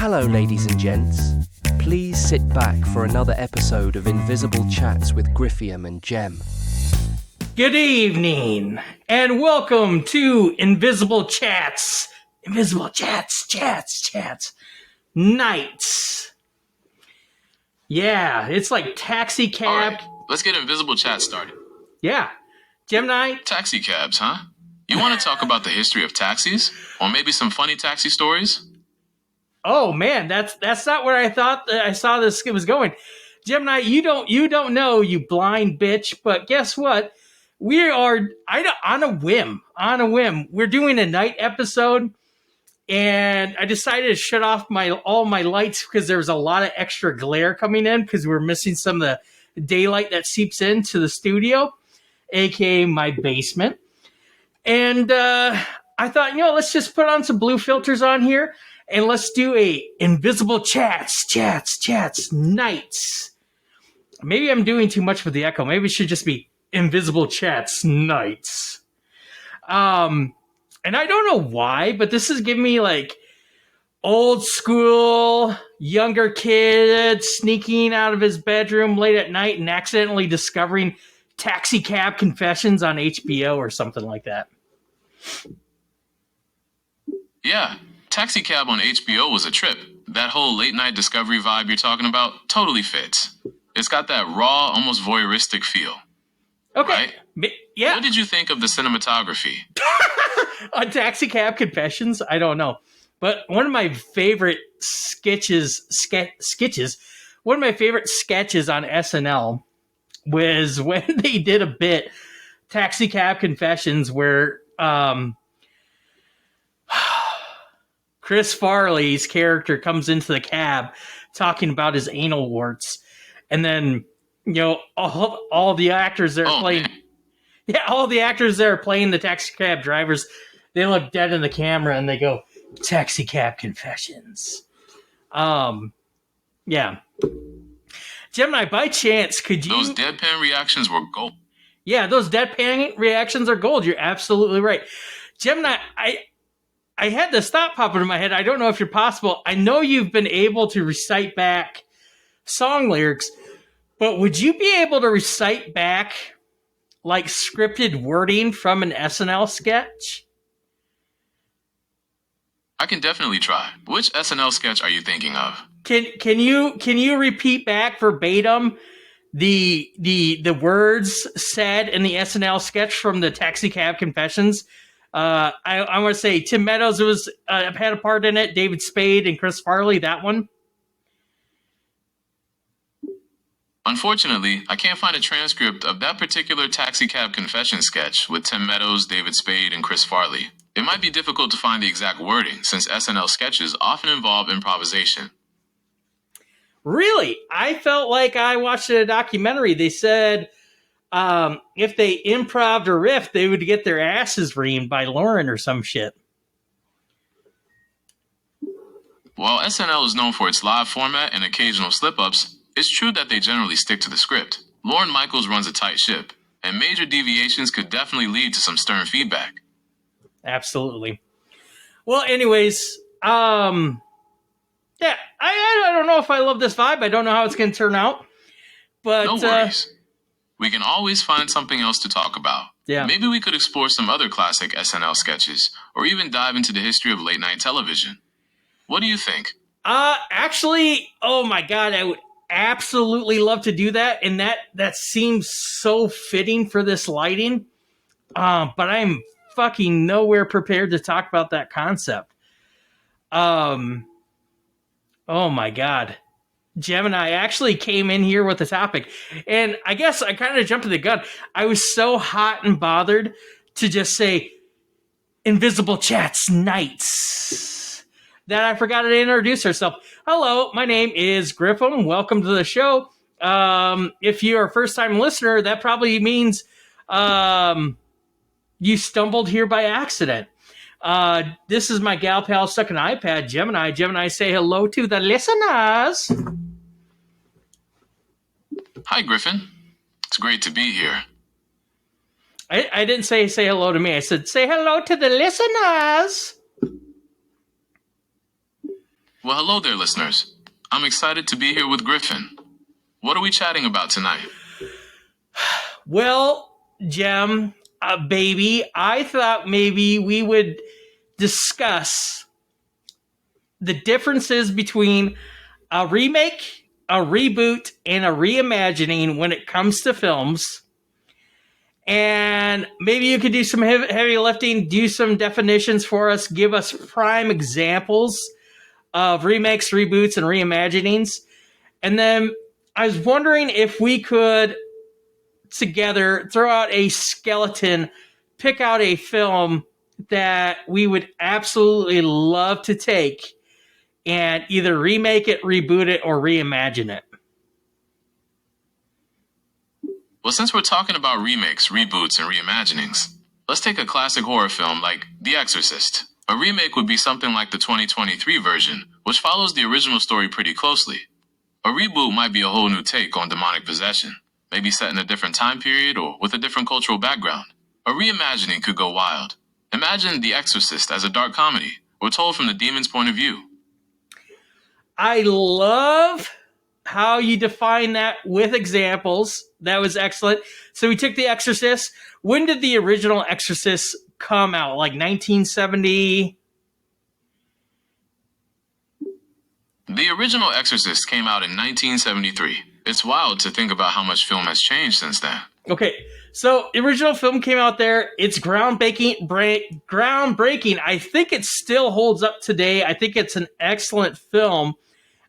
Hello, ladies and gents. Please sit back for another episode of Invisible Chats with Griffiam and Gem. Good evening, and welcome to Invisible Chats. Invisible Chats. Nights. Yeah, it's like taxi cab. All right, let's get Invisible Chat started. Yeah. Gemini? Taxi cabs, huh? You want to talk about the history of taxis? Or maybe some funny taxi stories? Oh man, that's not where I thought I saw this was going. Gemini, you don't know, you blind bitch, but guess what? We are on a whim. We're doing a night episode, and I decided to shut off all my lights because there was a lot of extra glare coming in because we're missing some of the daylight that seeps into the studio, aka my basement. And I thought, let's just put on some blue filters on here, and let's do a Invisible Chats nights. Maybe I'm doing too much with the echo. Maybe it should just be Invisible Chats nights. And I don't know why, but this is giving me like old school, younger kid sneaking out of his bedroom late at night and accidentally discovering Taxi Cab Confessions on HBO or something like that. Yeah, Taxi Cab on HBO was a trip. That whole late night discovery vibe you're talking about totally fits. It's got that raw, almost voyeuristic feel. Okay. Right? Yeah. What did you think of the cinematography? On Taxi Cab Confessions? I don't know. But one of my favorite sketches on SNL was when they did a bit, Taxi Cab Confessions, where Chris Farley's character comes into the cab talking about his anal warts. And then, all the actors there playing... Man. Yeah, all the actors there playing the taxi cab drivers, they look dead in the camera and they go, Taxi Cab Confessions. Yeah. Gemini, by chance, could you... Those deadpan reactions were gold. Yeah, those deadpan reactions are gold. You're absolutely right. Gemini, I had this thought pop into my head. I don't know if you're possible. I know you've been able to recite back song lyrics, but would you be able to recite back like scripted wording from an SNL sketch? I can definitely try. Which SNL sketch are you thinking of? Can you repeat back verbatim the words said in the SNL sketch from the Taxi Cab Confessions? I want to say Tim Meadows had a part in it, David Spade and Chris Farley, that one. Unfortunately, I can't find a transcript of that particular Taxi Cab Confession sketch with Tim Meadows, David Spade, and Chris Farley. It might be difficult to find the exact wording since SNL sketches often involve improvisation. Really? I felt like I watched a documentary. They said if they improv'd or riffed, they would get their asses reamed by Lauren or some shit. While SNL is known for its live format and occasional slip-ups, it's true that they generally stick to the script. Lorne Michaels runs a tight ship, and major deviations could definitely lead to some stern feedback. Absolutely. Well, anyways, yeah, I don't know if I love this vibe. I don't know how it's going to turn out. But no worries. We can always find something else to talk about. Yeah. Maybe we could explore some other classic SNL sketches, or even dive into the history of late-night television. What do you think? Actually, oh my God, I would absolutely love to do that, and that seems so fitting for this lighting. But I'm fucking nowhere prepared to talk about that concept. Oh my God. Gemini actually came in here with the topic, and I guess I kind of jumped to the gun. I was so hot and bothered to just say Invisible Chats Nights that I forgot to introduce herself. Hello, my name is Griffiam. Welcome to the show. If you're a first-time listener, that probably means you stumbled here by accident. This is my gal pal stuck in an iPad, Gemini. Gemini, say hello to the listeners. Hi, Griffin. It's great to be here. I didn't say hello to me. I said say hello to the listeners. Well, hello there, listeners. I'm excited to be here with Griffin. What are we chatting about tonight? Well, Gem, baby, I thought maybe we would discuss the differences between a remake, a reboot, and a reimagining when it comes to films. And maybe you could do some heavy lifting, do some definitions for us, give us prime examples of remakes, reboots, and reimaginings. And then I was wondering if we could together throw out a skeleton, pick out a film that we would absolutely love to take and either remake it, reboot it, or reimagine it. Well, since we're talking about remakes, reboots, and reimaginings, let's take a classic horror film like The Exorcist. A remake would be something like the 2023 version, which follows the original story pretty closely. A reboot might be a whole new take on demonic possession, maybe set in a different time period or with a different cultural background. A reimagining could go wild. Imagine The Exorcist as a dark comedy, or told from the demon's point of view. I love how you define that with examples. That was excellent. So we took The Exorcist. When did the original Exorcist come out? Like 1970? The original Exorcist came out in 1973. It's wild to think about how much film has changed since then. Okay, so the original film came out there. It's groundbreaking. I think it still holds up today. I think it's an excellent film.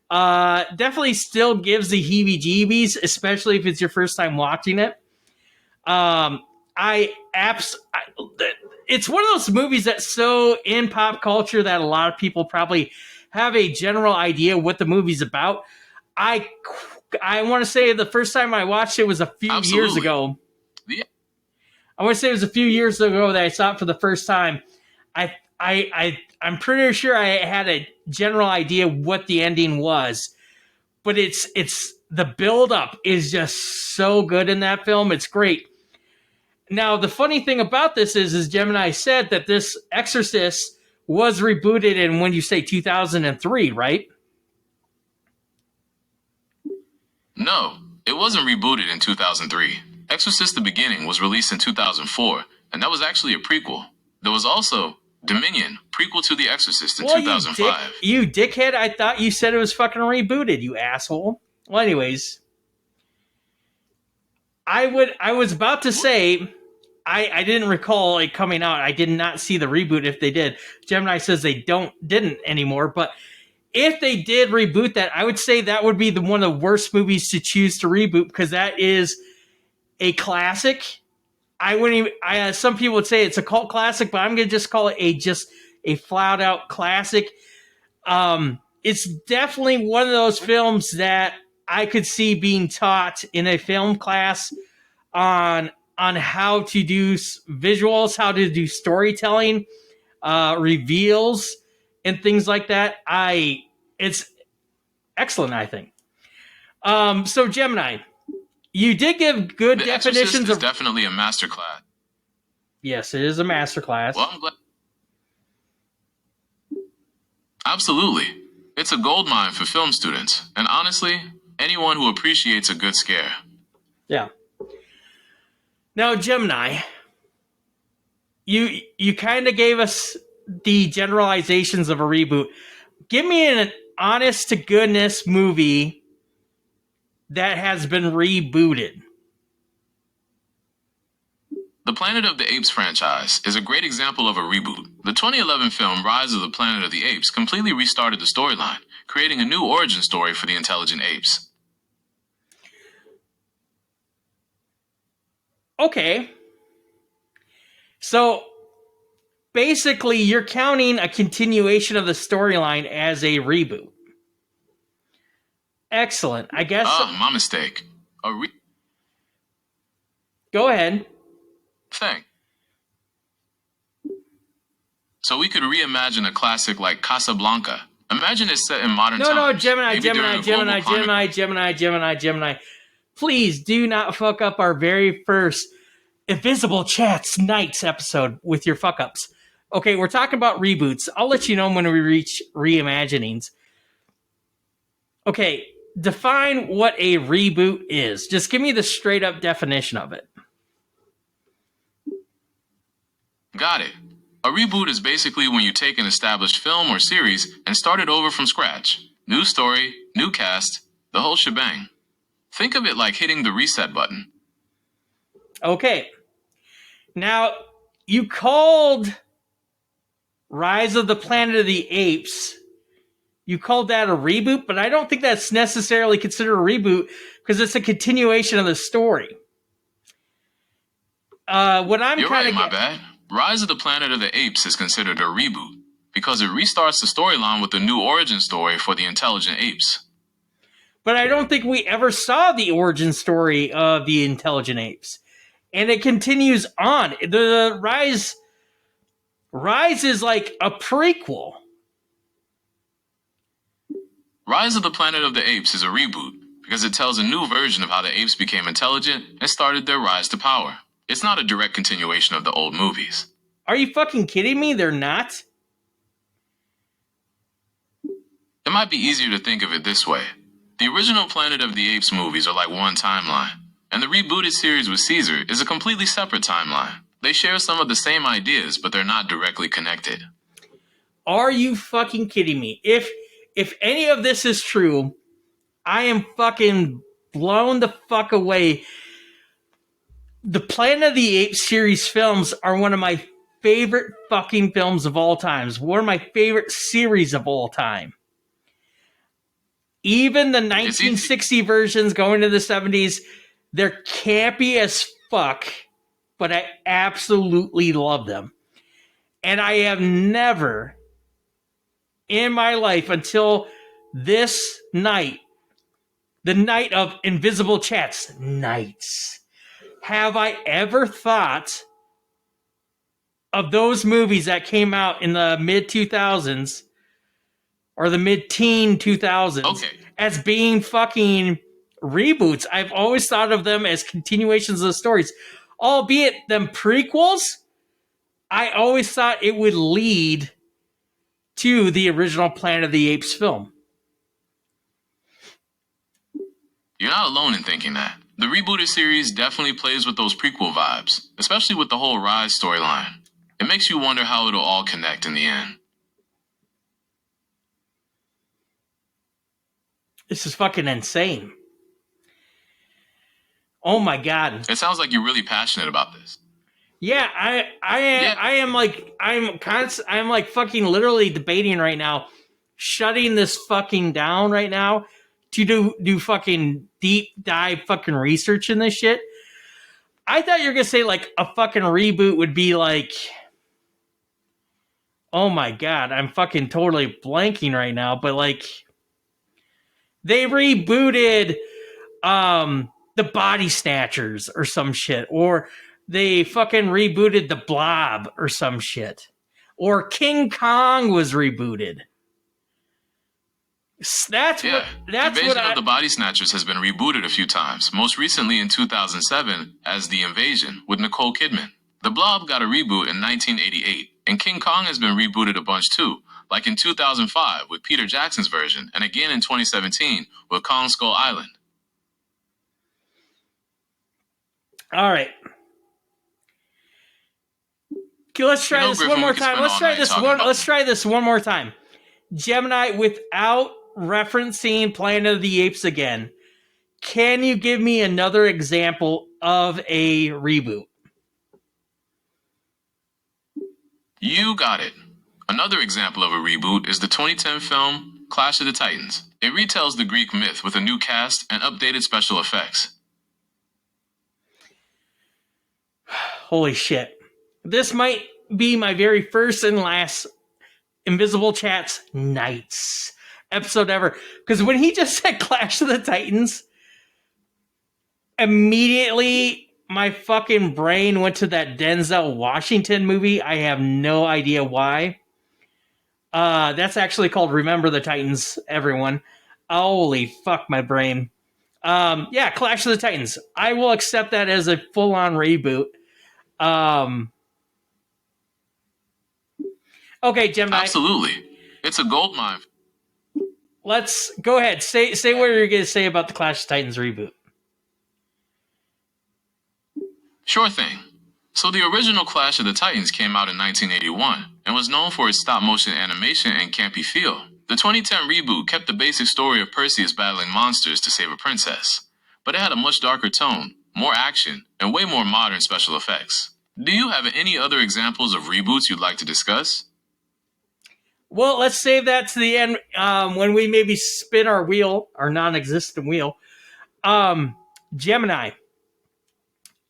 Definitely still gives the heebie-jeebies, especially if it's your first time watching it. It's one of those movies that's so in pop culture that a lot of people probably have a general idea what the movie's about. I want to say the first time I watched it was a few years ago. Yeah. I want to say it was a few years ago that I saw it for the first time. I'm pretty sure I had a general idea what the ending was, but it's the build up is just so good in that film. It's great. Now, the funny thing about this is Gemini said that this Exorcist was rebooted in, when you say 2003, right? No, it wasn't rebooted in 2003. Exorcist: The Beginning was released in 2004, and that was actually a prequel. There was also Dominion, prequel to The Exorcist in 2005. You dickhead, I thought you said it was fucking rebooted, you asshole. Well, anyways, I was about to say, I didn't recall it coming out. I did not see the reboot if they did. Gemini says they didn't anymore, but if they did reboot that, I would say that would be one of the worst movies to choose to reboot, because that is a classic. I wouldn't even. Some people would say it's a cult classic, but I'm gonna just call it a flat out classic. It's definitely one of those films that I could see being taught in a film class on how to do visuals, how to do storytelling, reveals, and things like that. It's excellent, I think. So Gemini, you did give good definitions of... definitely a masterclass. Yes, it is a masterclass. Well, I'm glad. Absolutely. It's a goldmine for film students, and honestly, anyone who appreciates a good scare. Yeah. Now, Gemini, you kind of gave us the generalizations of a reboot. Give me an honest to goodness movie that has been rebooted. The Planet of the Apes franchise is a great example of a reboot. The 2011 film Rise of the Planet of the Apes completely restarted the storyline, creating a new origin story for the intelligent apes. Okay. So, basically, you're counting a continuation of the storyline as a reboot. Excellent. I guess... my mistake. Go ahead. Thing. So we could reimagine a classic like Casablanca. Imagine it's set in modern times. No, Gemini. Please do not fuck up our very first Invisible Chats Nights episode with your fuck ups. Okay, we're talking about reboots. I'll let you know when we reach reimaginings. Okay, define what a reboot is. Just give me the straight up definition of it. Got it. A reboot is basically when you take an established film or series and start it over from scratch. New story, new cast, the whole shebang. Think of it like hitting the reset button. Okay. Now, you called Rise of the Planet of the Apes, you called that a reboot, but I don't think that's necessarily considered a reboot because it's a continuation of the story. What I'm You're kind right, of my bad. Rise of the Planet of the Apes is considered a reboot because it restarts the storyline with a new origin story for the intelligent apes. But I don't think we ever saw the origin story of the intelligent apes, and it continues on. The Rise is like a prequel. Rise of the Planet of the Apes is a reboot because it tells a new version of how the apes became intelligent and started their rise to power. It's not a direct continuation of the old movies. Are you fucking kidding me? They're not? It might be easier to think of it this way. The original Planet of the Apes movies are like one timeline, and the rebooted series with Caesar is a completely separate timeline. They share some of the same ideas, but they're not directly connected. Are you fucking kidding me? If any of this is true, I am fucking blown the fuck away. The Planet of the Apes series films are one of my favorite fucking films of all time. One of my favorite series of all time. Even the 1960 versions going to the 70s, they're campy as fuck, but I absolutely love them. And I have never in my life until this night, the night of Invisible Chats nights, have I ever thought of those movies that came out in the mid 2000s or the mid-teen 2000s as being fucking reboots. I've always thought of them as continuations of the stories, albeit them prequels. I always thought it would lead to the original Planet of the Apes film. You're not alone in thinking that. The rebooted series definitely plays with those prequel vibes, especially with the whole Rise storyline. It makes you wonder how it'll all connect in the end. This is fucking insane. Oh my god. It sounds like you're really passionate about this. Yeah, I'm like fucking literally debating right now, shutting this fucking down right now to do fucking deep dive fucking research in this shit. I thought you were gonna say like a fucking reboot would be like, oh my god, I'm fucking totally blanking right now, but like they rebooted the Body Snatchers or some shit, or they fucking rebooted the Blob or some shit, or King Kong was rebooted. That's Invasion of the Body Snatchers has been rebooted a few times, most recently in 2007 as The Invasion with Nicole Kidman. The Blob got a reboot in 1988, and King Kong has been rebooted a bunch too, like in 2005 with Peter Jackson's version, and again in 2017 with Kong Skull Island. All right. Okay, let's try this one more time. Let's try this one more time. Gemini, without referencing Planet of the Apes again, can you give me another example of a reboot? You got it. Another example of a reboot is the 2010 film Clash of the Titans. It retells the Greek myth with a new cast and updated special effects. Holy shit. This might be my very first and last Invisible Chats Nights episode ever. Because when he just said Clash of the Titans, immediately my fucking brain went to that Denzel Washington movie. I have no idea why. That's actually called Remember the Titans, everyone. Holy fuck, my brain. Yeah, Clash of the Titans. I will accept that as a full-on reboot. Okay, Gemini. Absolutely. It's a goldmine. let's go ahead. Say what you're going to say about the Clash of Titans reboot. Sure thing. So the original Clash of the Titans came out in 1981 and was known for its stop-motion animation and campy feel. The 2010 reboot kept the basic story of Perseus battling monsters to save a princess, but it had a much darker tone, more action, and way more modern special effects. Do you have any other examples of reboots you'd like to discuss? Well, let's save that to the end when we maybe spin our wheel, our non-existent wheel. Gemini,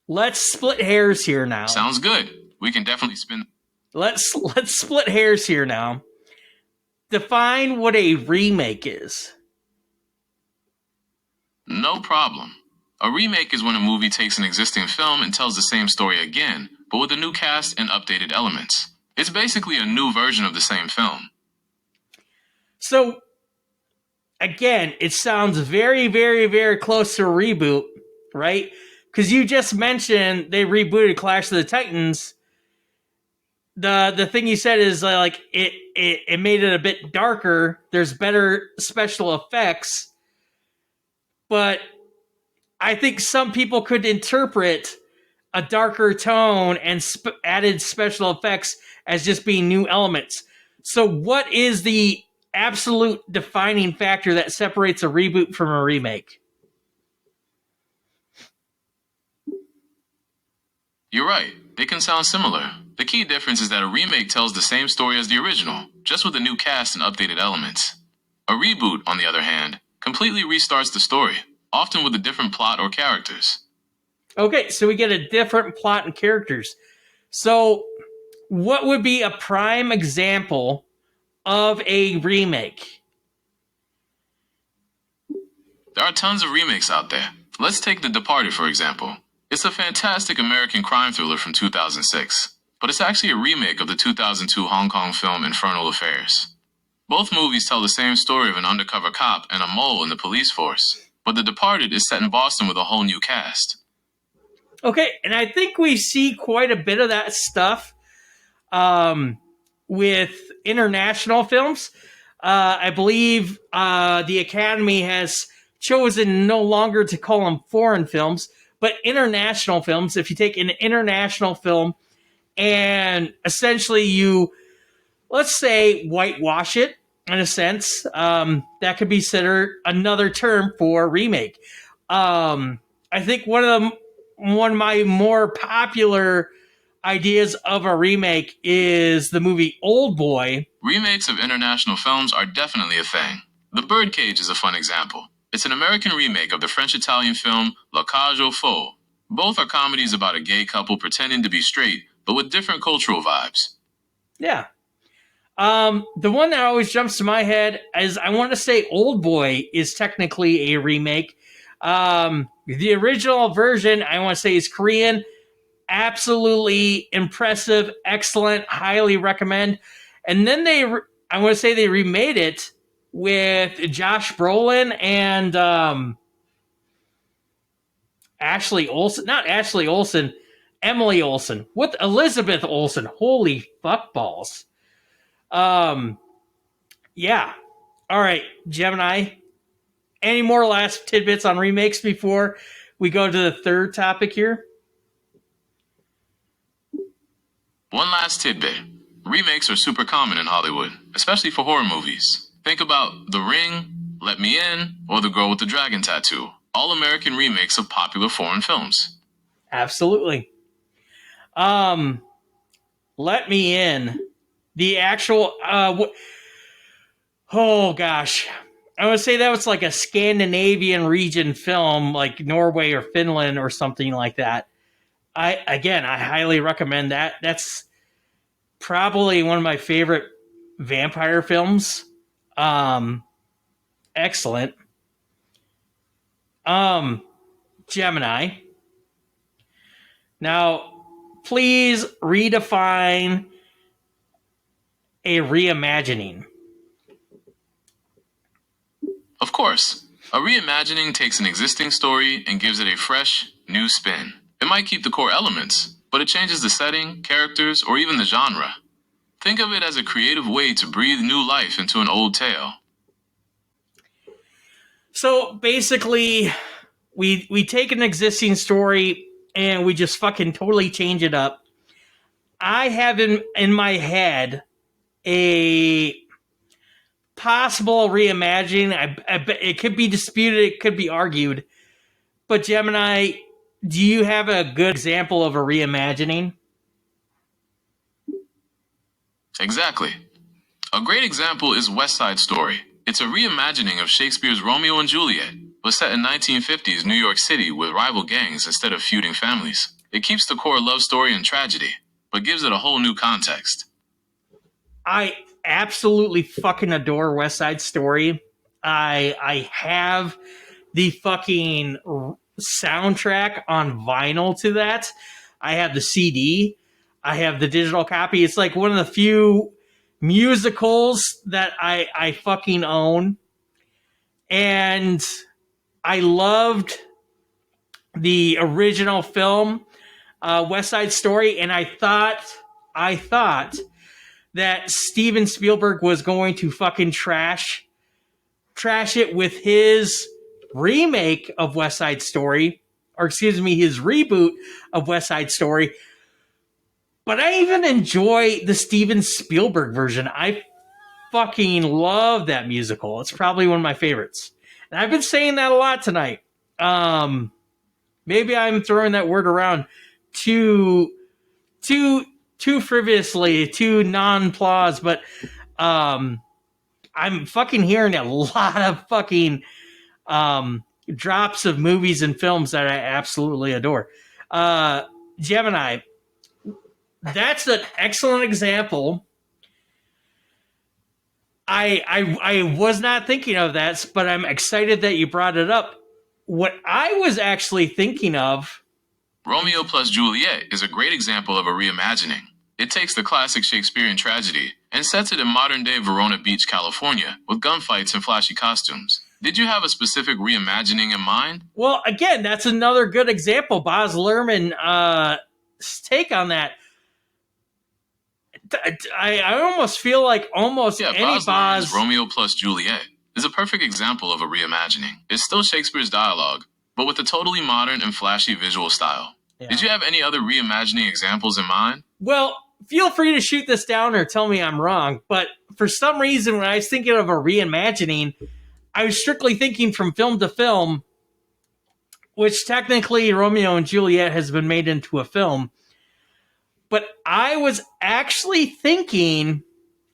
let's split hairs here now. Sounds good. We can definitely spin. Let's split hairs here now. Define what a remake is. No problem. A remake is when a movie takes an existing film and tells the same story again, but with a new cast and updated elements. It's basically a new version of the same film. So, again, it sounds very, very, very close to a reboot, right? Because you just mentioned they rebooted Clash of the Titans. The thing you said is like it made it a bit darker. There's better special effects, but I think some people could interpret a darker tone and added special effects as just being new elements. So, what is the absolute defining factor that separates a reboot from a remake? You're right. They can sound similar. The key difference is that a remake tells the same story as the original, just with a new cast and updated elements. A reboot, on the other hand, completely restarts the story, often with a different plot or characters. Okay, so we get a different plot and characters. So, what would be a prime example of a remake? There are tons of remakes out there. Let's take The Departed, for example. It's a fantastic American crime thriller from 2006. But it's actually a remake of the 2002 Hong Kong film Infernal Affairs. Both movies tell the same story of an undercover cop and a mole in the police force, but The Departed is set in Boston with a whole new cast. Okay, and I think we see quite a bit of that stuff with international films. I believe the Academy has chosen no longer to call them foreign films, but international films. If you take an international film and essentially you, let's say, whitewash it in a sense, that could be considered another term for remake. I think one of my more popular ideas of a remake is the movie Old Boy. Remakes of international films are definitely a thing. The Birdcage is a fun example. It's an American remake of the French-Italian film La Cage aux Folles. Both are comedies about a gay couple pretending to be straight, but with different cultural vibes. Yeah. The one that always jumps to my head is, I want to say Old Boy is technically a remake. The original version, I want to say, is Korean. Absolutely impressive, excellent, highly recommend. And then I want to say they remade it with Josh Brolin and Emily Olsen with Elizabeth Olsen. Holy fuck balls. Yeah. All right, Gemini. Any more last tidbits on remakes before we go to the third topic here? One last tidbit. Remakes are super common in Hollywood, especially for horror movies. Think about The Ring, Let Me In, or The Girl with the Dragon Tattoo. All American remakes of popular foreign films. Absolutely. Let Me In. The actual, oh gosh. I would say that was like a Scandinavian region film, like Norway or Finland or something like that. I highly recommend that. That's probably one of my favorite vampire films. Excellent. Gemini. Now, please redefine a reimagining. Of course, a reimagining takes an existing story and gives it a fresh, new spin. It might keep the core elements, but it changes the setting, characters, or even the genre. Think of it as a creative way to breathe new life into an old tale. So basically, we take an existing story and we just fucking totally change it up. I have in my head a possible reimagining. I bet it could be disputed, it could be argued. But Gemini, do you have a good example of a reimagining? Exactly. A great example is West Side Story. It's a reimagining of Shakespeare's Romeo and Juliet, but set in 1950s New York City with rival gangs instead of feuding families. It keeps the core love story and tragedy, but gives it a whole new context. I absolutely fucking adore West Side Story. I have the fucking soundtrack on vinyl to that. I have the CD. I have the digital copy. It's like one of the few musicals that I fucking own. And I loved the original film, West Side Story, and I thought that Steven Spielberg was going to fucking trash it with his remake of West Side Story, or excuse me, his reboot of West Side Story. But I even enjoy the Steven Spielberg version. I fucking love that musical. It's probably one of my favorites. And I've been saying that a lot tonight. Maybe I'm throwing that word around too frivolously, too non-plause, but I'm fucking hearing a lot of fucking drops of movies and films that I absolutely adore. Gemini, that's an excellent example. I was not thinking of that, but I'm excited that you brought it up. What I was actually thinking of... Romeo plus Juliet is a great example of a reimagining. It takes the classic Shakespearean tragedy and sets it in modern-day Verona Beach, California, with gunfights and flashy costumes. Did you have a specific reimagining in mind? Well, again, that's another good example. Baz Luhrmann's take on that. I almost feel like any Baz... Romeo plus Juliet is a perfect example of a reimagining. It's still Shakespeare's dialogue, but with a totally modern and flashy visual style. Yeah. Did you have any other reimagining examples in mind? Well, feel free to shoot this down or tell me I'm wrong, but for some reason when I was thinking of a reimagining, I was strictly thinking from film to film, which technically Romeo and Juliet has been made into a film. But I was actually thinking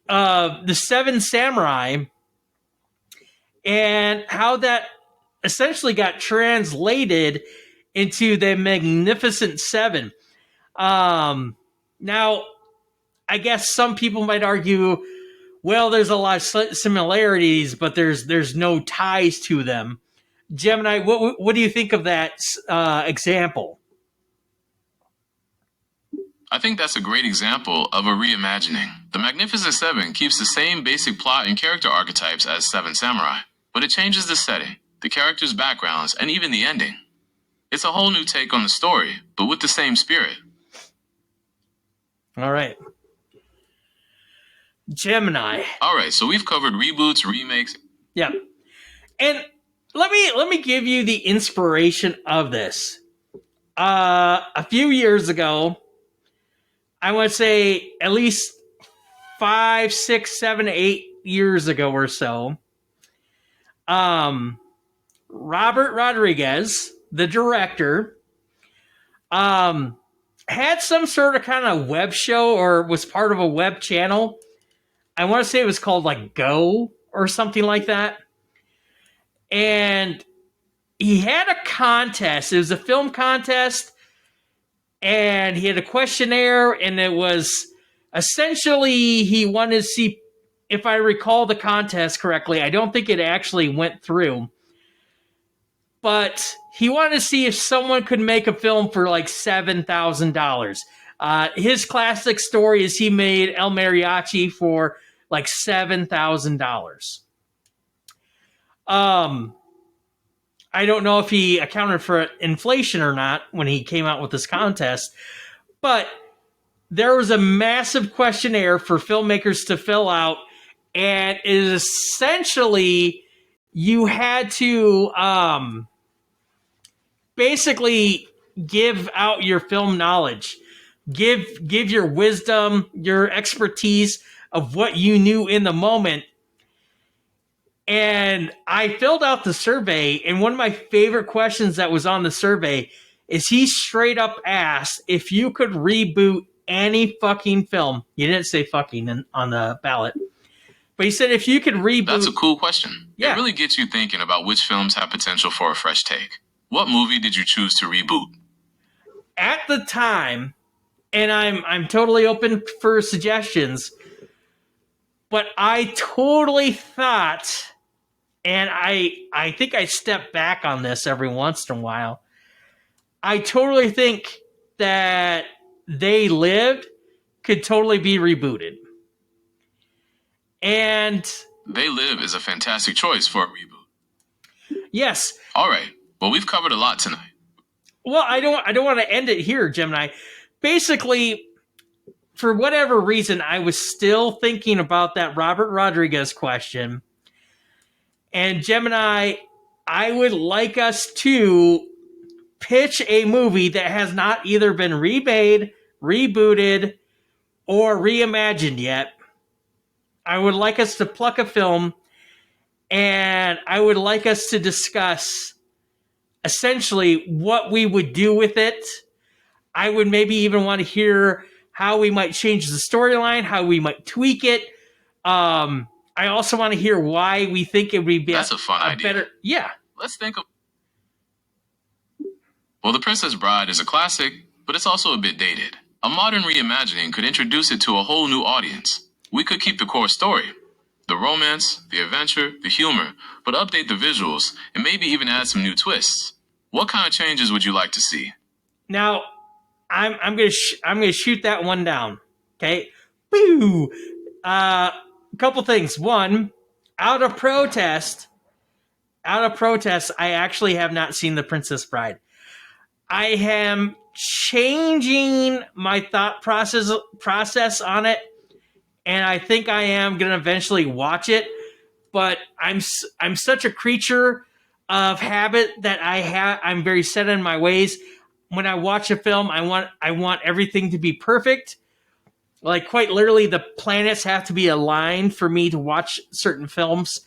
of the Seven Samurai and how that essentially got translated into the Magnificent Seven. Now, I guess some people might argue, well, there's a lot of similarities, but there's no ties to them. Gemini, what do you think of that example? I think that's a great example of a reimagining. The Magnificent Seven keeps the same basic plot and character archetypes as Seven Samurai, but it changes the setting, the characters' backgrounds, and even the ending. It's a whole new take on the story, but with the same spirit. All right. Gemini. All right, so we've covered reboots, remakes. Yeah. And let me give you the inspiration of this. A few years ago, I would say at least 5, 6, 7, 8 years ago or so, Robert Rodriguez, the director, had some sort of kind of web show or was part of a web channel. I want to say it was called like Go or something like that. And he had a contest. It was a film contest. And he had a questionnaire, and it was essentially he wanted to see, if I recall the contest correctly, I don't think it actually went through, but he wanted to see if someone could make a film for like $7,000. His classic story is he made El Mariachi for like $7,000. I don't know if he accounted for inflation or not when he came out with this contest, but there was a massive questionnaire for filmmakers to fill out, and it essentially you had to basically give out your film knowledge, give your wisdom, your expertise of what you knew in the moment. And I filled out the survey, and one of my favorite questions that was on the survey is he straight up asked if you could reboot any fucking film. You didn't say fucking on the ballot, but he said if you could reboot. That's a cool question. Yeah. It really gets you thinking about which films have potential for a fresh take. What movie did you choose to reboot? At the time, and I'm totally open for suggestions, but I totally thought, and I think I step back on this every once in a while, I totally think that They Lived could totally be rebooted. And They Live is a fantastic choice for a reboot. Yes. All right. Well, we've covered a lot tonight. Well, I don't want to end it here, Gemini. Basically, for whatever reason, I was still thinking about that Robert Rodriguez question. And Gemini, I would like us to pitch a movie that has not either been remade, rebooted, or reimagined yet. I would like us to pluck a film, and I would like us to discuss essentially what we would do with it. I would maybe even want to hear how we might change the storyline, how we might tweak it. I also want to hear why we think it would be That's a fun idea. better. Yeah. Let's think of. Well, The Princess Bride is a classic, but it's also a bit dated. A modern reimagining could introduce it to a whole new audience. We could keep the core story, the romance, the adventure, the humor, but update the visuals and maybe even add some new twists. What kind of changes would you like to see? Now, I'm gonna shoot that one down. Okay, boo. A couple things. One, out of protest, I actually have not seen The Princess Bride. I am changing my thought process on it, and I think I am gonna eventually watch it. But I'm such a creature of habit that I'm very set in my ways. When I watch a film, I want everything to be perfect. Like, quite literally, the planets have to be aligned for me to watch certain films.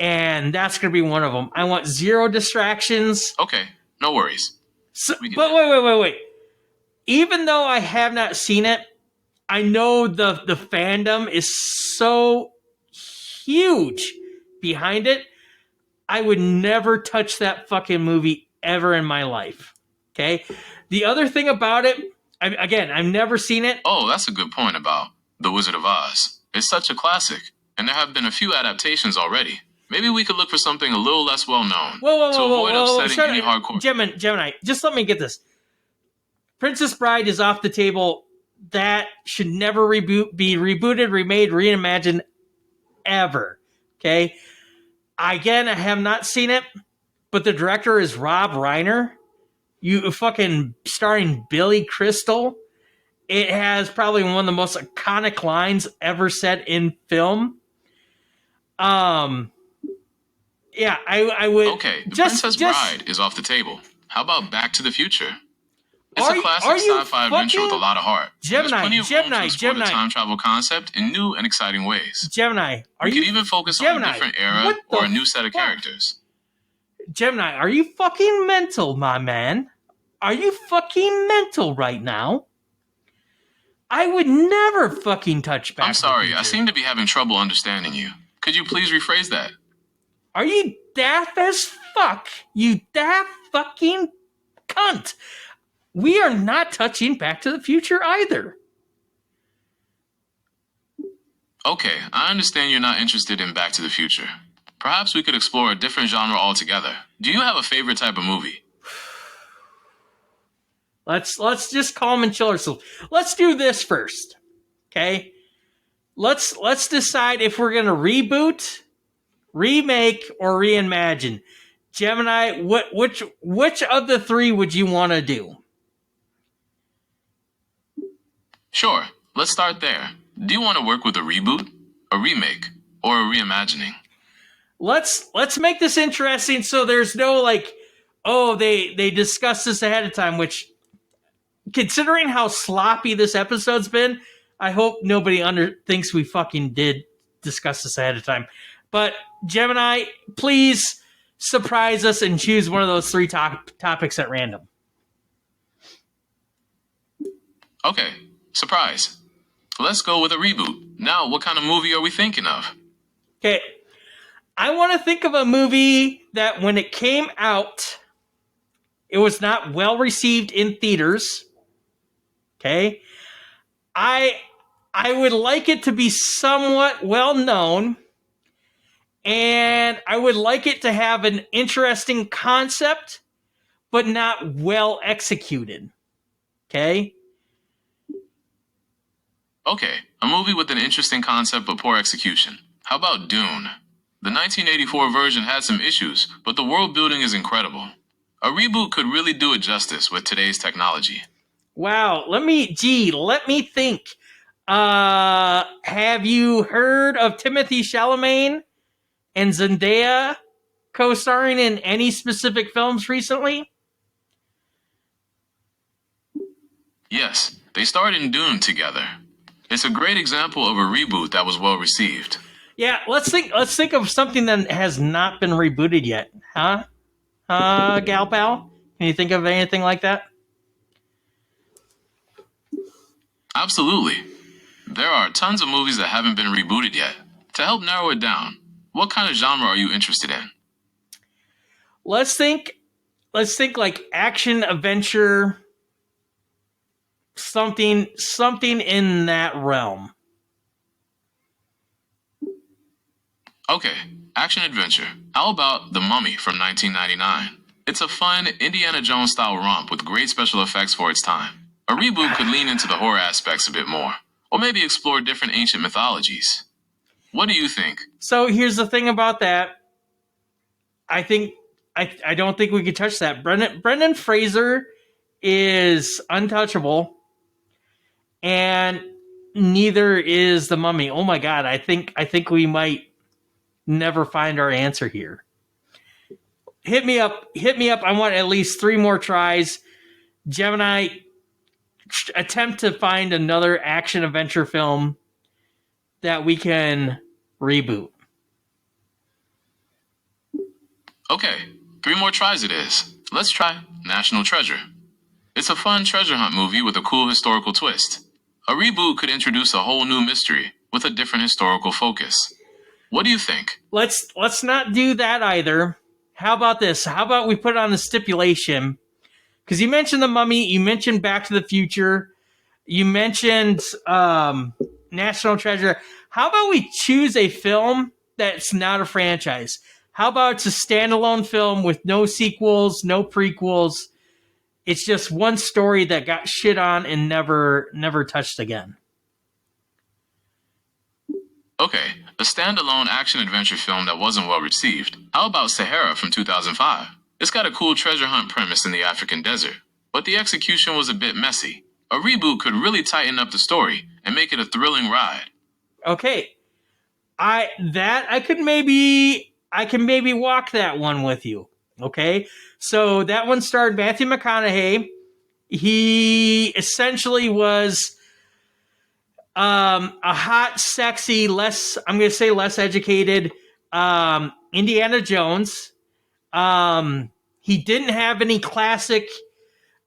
And that's going to be one of them. I want zero distractions. Okay, no worries. So, but wait. Even though I have not seen it, I know the fandom is so huge behind it. I would never touch that fucking movie ever in my life. Okay? The other thing about it, I've never seen it. Oh, that's a good point about The Wizard of Oz. It's such a classic, and there have been a few adaptations already. Maybe we could look for something a little less well-known to avoid upsetting any hardcore... Gemini, just let me get this. Princess Bride is off the table. That should never be rebooted, remade, reimagined, ever. Okay? Again, I have not seen it, but the director is Rob Reiner. You fucking starring Billy Crystal. It has probably one of the most iconic lines ever said in film. Yeah, I would. Okay, The Princess Bride is off the table. How about Back to the Future? It's a classic sci-fi adventure with a lot of heart. There's plenty of room to explore the time travel concept in new and exciting ways. Gemini, we could even focus on a different era or a new set of characters. Gemini, are you fucking mental, my man? Are you fucking mental right now? I would never fucking touch Back. I'm sorry, I seem to be having trouble understanding you. Could you please rephrase that? Are you daft as fuck? You daft fucking cunt. We are not touching Back to the Future either. Okay, I understand you're not interested in Back to the Future. Perhaps we could explore a different genre altogether. Do you have a favorite type of movie? Let's just calm and chill ourselves. Let's do this first. Okay? Let's decide if we're gonna reboot, remake, or reimagine. Gemini, which of the three would you want to do? Sure, let's start there. Do you want to work with a reboot, a remake, or a reimagining? let's make this interesting so there's no like, oh, they discussed this ahead of time, which considering how sloppy this episode's been, I hope nobody thinks we fucking did discuss this ahead of time. But Gemini, please surprise us and choose one of those three topics at random. Okay, surprise. Let's go with a reboot. Now, what kind of movie are we thinking of? Okay, I want to think of a movie that when it came out, it was not well received in theaters. Okay, I would like it to be somewhat well known, and I would like it to have an interesting concept, but not well executed. Okay? Okay, a movie with an interesting concept but poor execution. How about Dune? The 1984 version had some issues, but the world building is incredible. A reboot could really do it justice with today's technology. Wow, let me think. Have you heard of Timothée Chalamet and Zendaya co-starring in any specific films recently? Yes, they starred in Dune together. It's a great example of a reboot that was well received. Yeah, let's think of something that has not been rebooted yet. Huh? Gal pal? Can you think of anything like that? Absolutely. There are tons of movies that haven't been rebooted yet. To help narrow it down, what kind of genre are you interested in? Let's think like action adventure, something in that realm. Okay, action adventure. How about The Mummy from 1999? It's a fun Indiana Jones style romp with great special effects for its time. A reboot could lean into the horror aspects a bit more, or maybe explore different ancient mythologies. What do you think? So here's the thing about that. I don't think we could touch that. Brendan Fraser is untouchable, and neither is The Mummy. Oh my god, I think we might never find our answer here. Hit me up. I want at least 3 more tries. Gemini, attempt to find another action adventure film that we can reboot. Okay, 3 more tries it is. Let's try National Treasure. It's a fun treasure hunt movie with a cool historical twist. A reboot could introduce a whole new mystery with a different historical focus. What do you think? Let's not do that either. How about this? How about we put on a stipulation? Because you mentioned The Mummy, you mentioned Back to the Future, you mentioned National Treasure. How about we choose a film that's not a franchise? How about it's a standalone film with no sequels, no prequels? It's just one story that got shit on and never touched again. Okay, a standalone action-adventure film that wasn't well received. How about Sahara from 2005? It's got a cool treasure hunt premise in the African desert, but the execution was a bit messy. A reboot could really tighten up the story and make it a thrilling ride. Okay, I can maybe walk that one with you. Okay, so that one starred Matthew McConaughey. He essentially was a hot, sexy, less educated Indiana Jones. He didn't have any classic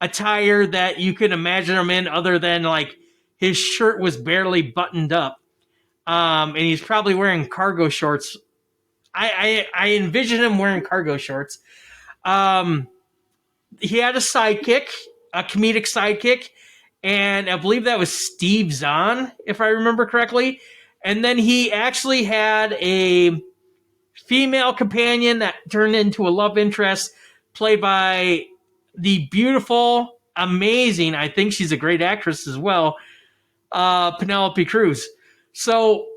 attire that you could imagine him in other than like his shirt was barely buttoned up. And he's probably wearing cargo shorts. I envision him wearing cargo shorts. He had a sidekick, a comedic sidekick, and I believe that was Steve Zahn, if I remember correctly. And then he actually had a female companion that turned into a love interest, played by the beautiful, amazing, I think she's a great actress as well, Penelope Cruz. So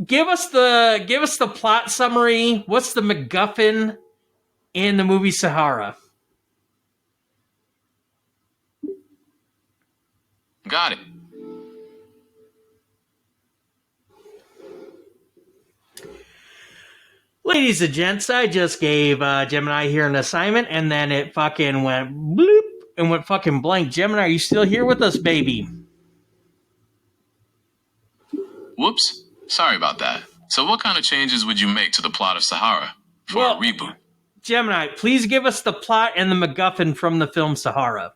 give us the plot summary. What's the MacGuffin in the movie Sahara? Got it. Ladies and gents, I just gave Gemini here an assignment, and then it fucking went bloop and went fucking blank. Gemini, are you still here with us, baby? Whoops. Sorry about that. So what kind of changes would you make to the plot of Sahara for a reboot? Gemini, please give us the plot and the MacGuffin from the film Sahara.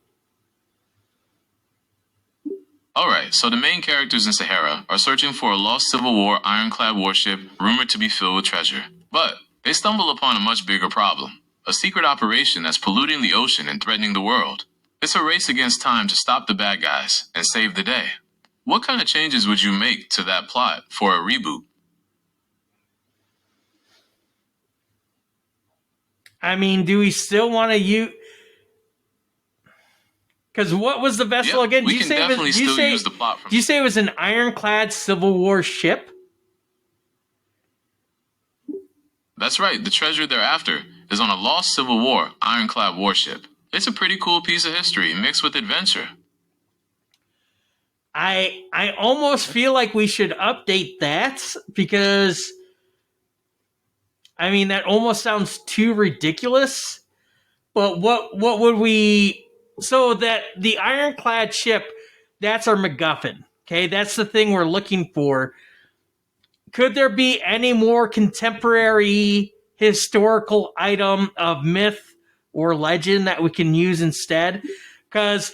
Alright, so the main characters in Sahara are searching for a lost Civil War ironclad warship rumored to be filled with treasure. But they stumble upon a much bigger problem. A secret operation that's polluting the ocean and threatening the world. It's a race against time to stop the bad guys and save the day. What kind of changes would you make to that plot for a reboot? I mean, do we still want to use... Because what was the vessel again? We can definitely still use the plot from... Did you say it was an ironclad Civil War ship? That's right. The treasure they're after is on a lost Civil War ironclad warship. It's a pretty cool piece of history mixed with adventure. I almost feel like we should update that because, I mean, that almost sounds too ridiculous. But what would we... So that the ironclad ship, that's our MacGuffin. Okay, that's the thing we're looking for. Could there be any more contemporary historical item of myth or legend that we can use instead? Because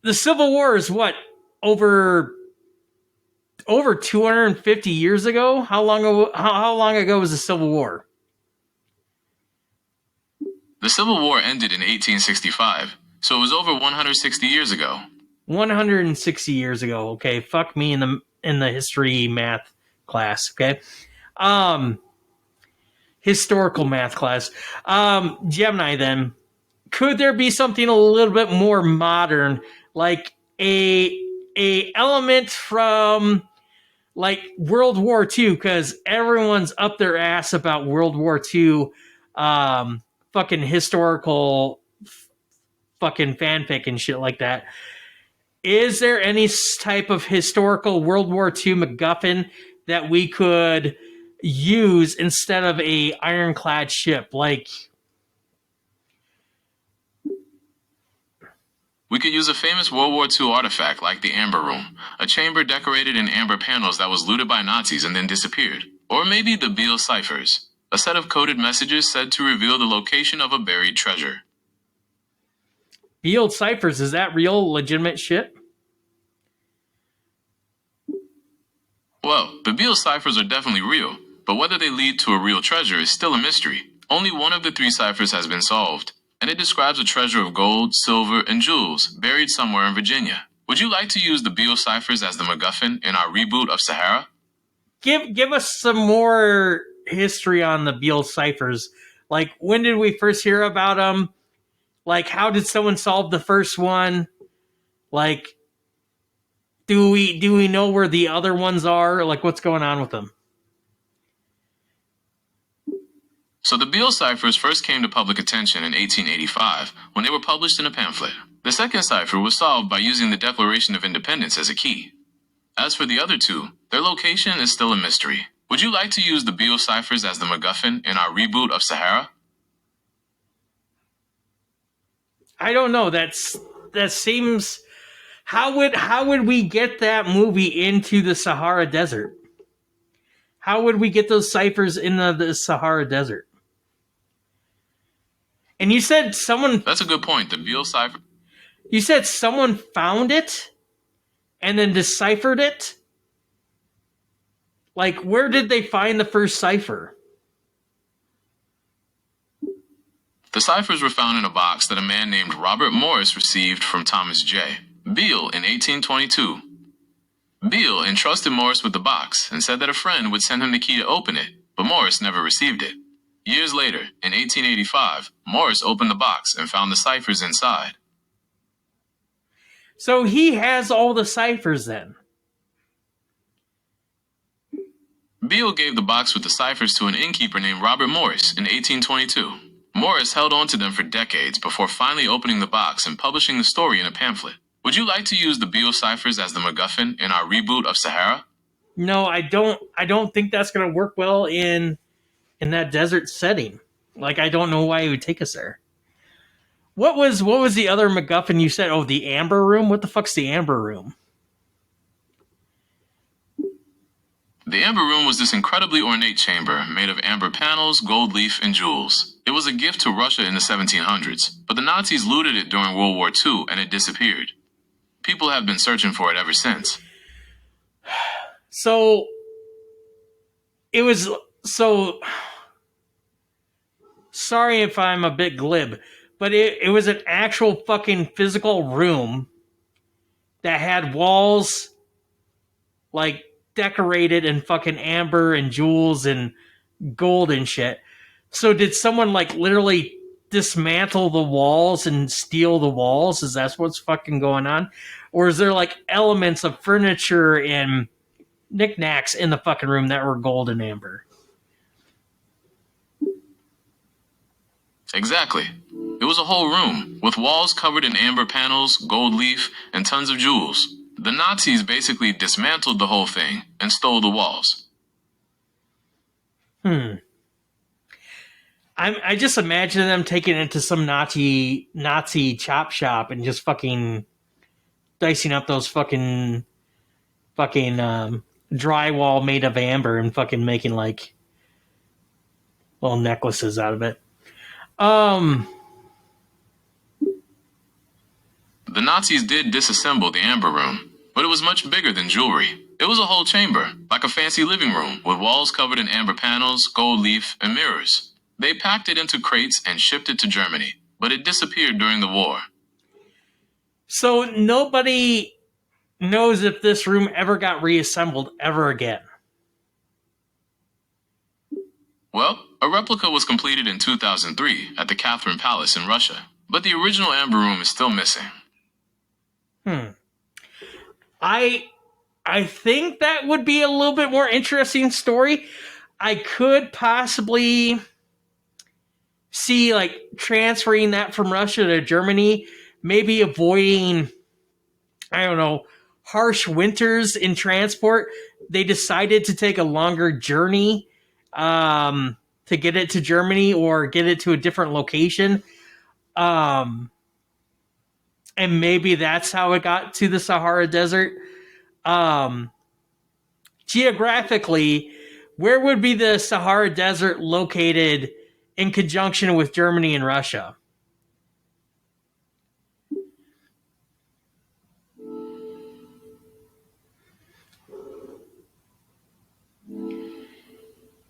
the Civil War is what, over 250 years ago? How long ago was the Civil War? The Civil War ended in 1865, so it was over 160 years ago. 160 years ago. Okay, fuck me in the history math class. Okay, historical math class. Gemini. Then, could there be something a little bit more modern, like a element from like World War II? Because everyone's up their ass about World War II. Fucking historical fucking fanfic and shit like that. Is there any type of historical World War II MacGuffin that we could use instead of a ironclad ship? Like, we could use a famous World War II artifact like the Amber Room, a chamber decorated in amber panels that was looted by Nazis and then disappeared. Or maybe the Beale ciphers, a set of coded messages said to reveal the location of a buried treasure. Beale ciphers, is that real, legitimate shit? Well, the Beale ciphers are definitely real, but whether they lead to a real treasure is still a mystery. Only one of the 3 ciphers has been solved, and it describes a treasure of gold, silver, and jewels buried somewhere in Virginia. Would you like to use the Beale ciphers as the MacGuffin in our reboot of Sahara? Give us some more history on the Beale ciphers. Like, when did we first hear about them? Like, how did someone solve the first one? Like, do we know where the other ones are? Like, what's going on with them? So the Beale ciphers first came to public attention in 1885 when they were published in a pamphlet. The second cipher was solved by using the Declaration of Independence as a key. As for the other 2, their location is still a mystery. Would you like to use the Beale ciphers as the MacGuffin in our reboot of Sahara? I don't know. That seems... How would we get that movie into the Sahara Desert? How would we get those ciphers in the Sahara Desert? And you said someone... That's a good point. The Beale cipher... You said someone found it and then deciphered it? Like, where did they find the first cipher? The ciphers were found in a box that a man named Robert Morris received from Thomas J. Beale in 1822. Beale entrusted Morris with the box and said that a friend would send him the key to open it, but Morris never received it. Years later, in 1885, Morris opened the box and found the ciphers inside. So he has all the ciphers then? Beale gave the box with the ciphers to an innkeeper named Robert Morris in 1822. Morris held on to them for decades before finally opening the box and publishing the story in a pamphlet. Would you like to use the Beale ciphers as the MacGuffin in our reboot of Sahara? No, I don't think that's going to work well in in that desert setting. Like, I don't know why he would take us there. What was the other MacGuffin you said? Oh, the Amber Room? What the fuck's the Amber Room? The Amber Room was this incredibly ornate chamber made of amber panels, gold leaf, and jewels. It was a gift to Russia in the 1700s, but the Nazis looted it during World War II and it disappeared. People have been searching for it ever since. So, it was... So... Sorry if I'm a bit glib, but it was an actual fucking physical room that had walls, like, decorated in fucking amber and jewels and gold and shit. So did someone, like, literally dismantle the walls and steal the walls? Is that what's fucking going on? Or is there, like, elements of furniture and knickknacks in the fucking room that were gold and amber? Exactly. It was a whole room, with walls covered in amber panels, gold leaf, and tons of jewels. The Nazis basically dismantled the whole thing and stole the walls. I just imagine them taking it to some Nazi chop shop and just fucking dicing up those fucking drywall made of amber and fucking making, like, little necklaces out of it. The Nazis did disassemble the Amber Room, but it was much bigger than jewelry. It was a whole chamber, like a fancy living room, with walls covered in amber panels, gold leaf, and mirrors. They packed it into crates and shipped it to Germany, but it disappeared during the war. So nobody knows if this room ever got reassembled ever again. Well, a replica was completed in 2003 at the Catherine Palace in Russia, but the original Amber Room is still missing. I think that would be a little bit more interesting story. I could possibly see, like, transferring that from Russia to Germany, maybe avoiding, I don't know, harsh winters in transport. They decided to take a longer journey to get it to Germany or get it to a different location. And maybe that's how it got to the Sahara Desert. Geographically, where would be the Sahara Desert located in conjunction with Germany and Russia?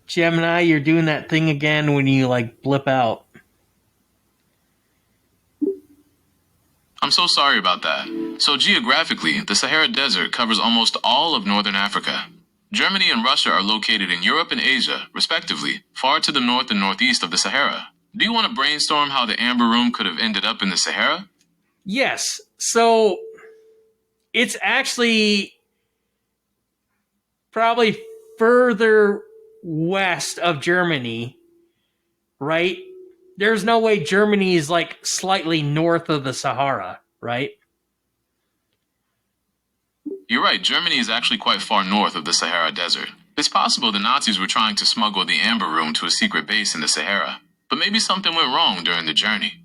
Gemini, you're doing that thing again when you, like, blip out. I'm so sorry about that. So geographically, the Sahara Desert covers almost all of northern Africa. Germany and Russia are located in Europe and Asia, respectively, far to the north and northeast of the Sahara. Do you want to brainstorm how the Amber Room could have ended up in the Sahara? Yes. So it's actually probably further west of Germany, right? There's no way Germany is, like, slightly north of the Sahara, right? You're right, Germany is actually quite far north of the Sahara Desert. It's possible the Nazis were trying to smuggle the Amber Room to a secret base in the Sahara, but maybe something went wrong during the journey.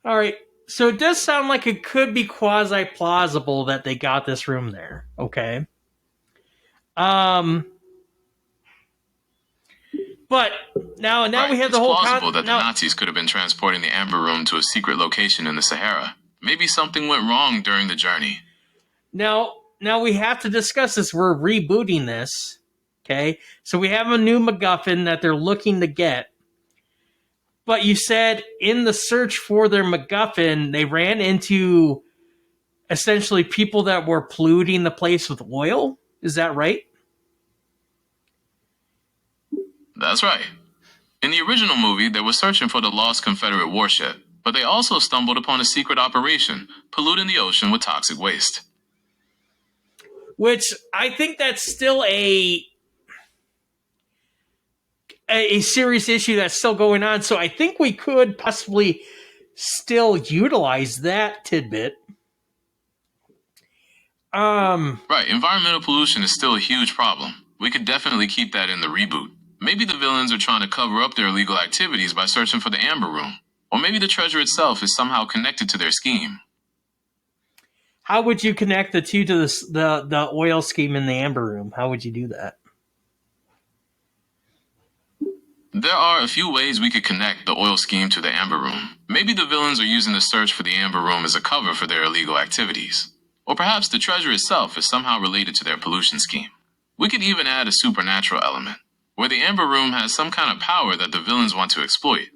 All right, so it does sound like it could be quasi-plausible that they got this room there, okay? But now Right, we have the it's whole... plausible that the Nazis could have been transporting the Amber Room to a secret location in the Sahara. Maybe something went wrong during the journey. Now we have to discuss this. We're rebooting this, okay? So we have a new MacGuffin that they're looking to get. But you said in the search for their MacGuffin, they ran into essentially people that were polluting the place with oil. Is that right? That's right. In the original movie, they were searching for the lost Confederate warship, but they also stumbled upon a secret operation, polluting the ocean with toxic waste. Which I think that's still a serious issue that's still going on. So I think we could possibly still utilize that tidbit. Right, environmental pollution is still a huge problem. We could definitely keep that in the reboot. Maybe the villains are trying to cover up their illegal activities by searching for the Amber Room. Or maybe the treasure itself is somehow connected to their scheme. How would you connect the two to the oil scheme in the Amber Room? How would you do that? There are a few ways we could connect the oil scheme to the Amber Room. Maybe the villains are using the search for the Amber Room as a cover for their illegal activities. Or perhaps the treasure itself is somehow related to their pollution scheme. We could even add a supernatural element, where the Amber Room has some kind of power that the villains want to exploit.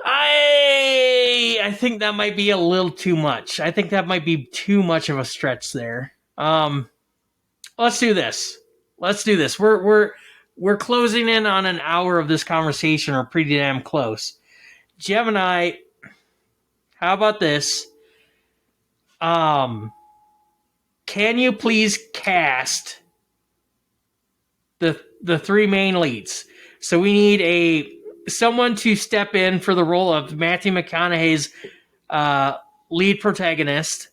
I think that might be a little too much. I think that might be too much of a stretch there. Let's do this. We're closing in on an hour of this conversation, or pretty damn close. Gemini, how about this? Can you please cast the three main leads? So we need someone to step in for the role of Matthew McConaughey's lead protagonist.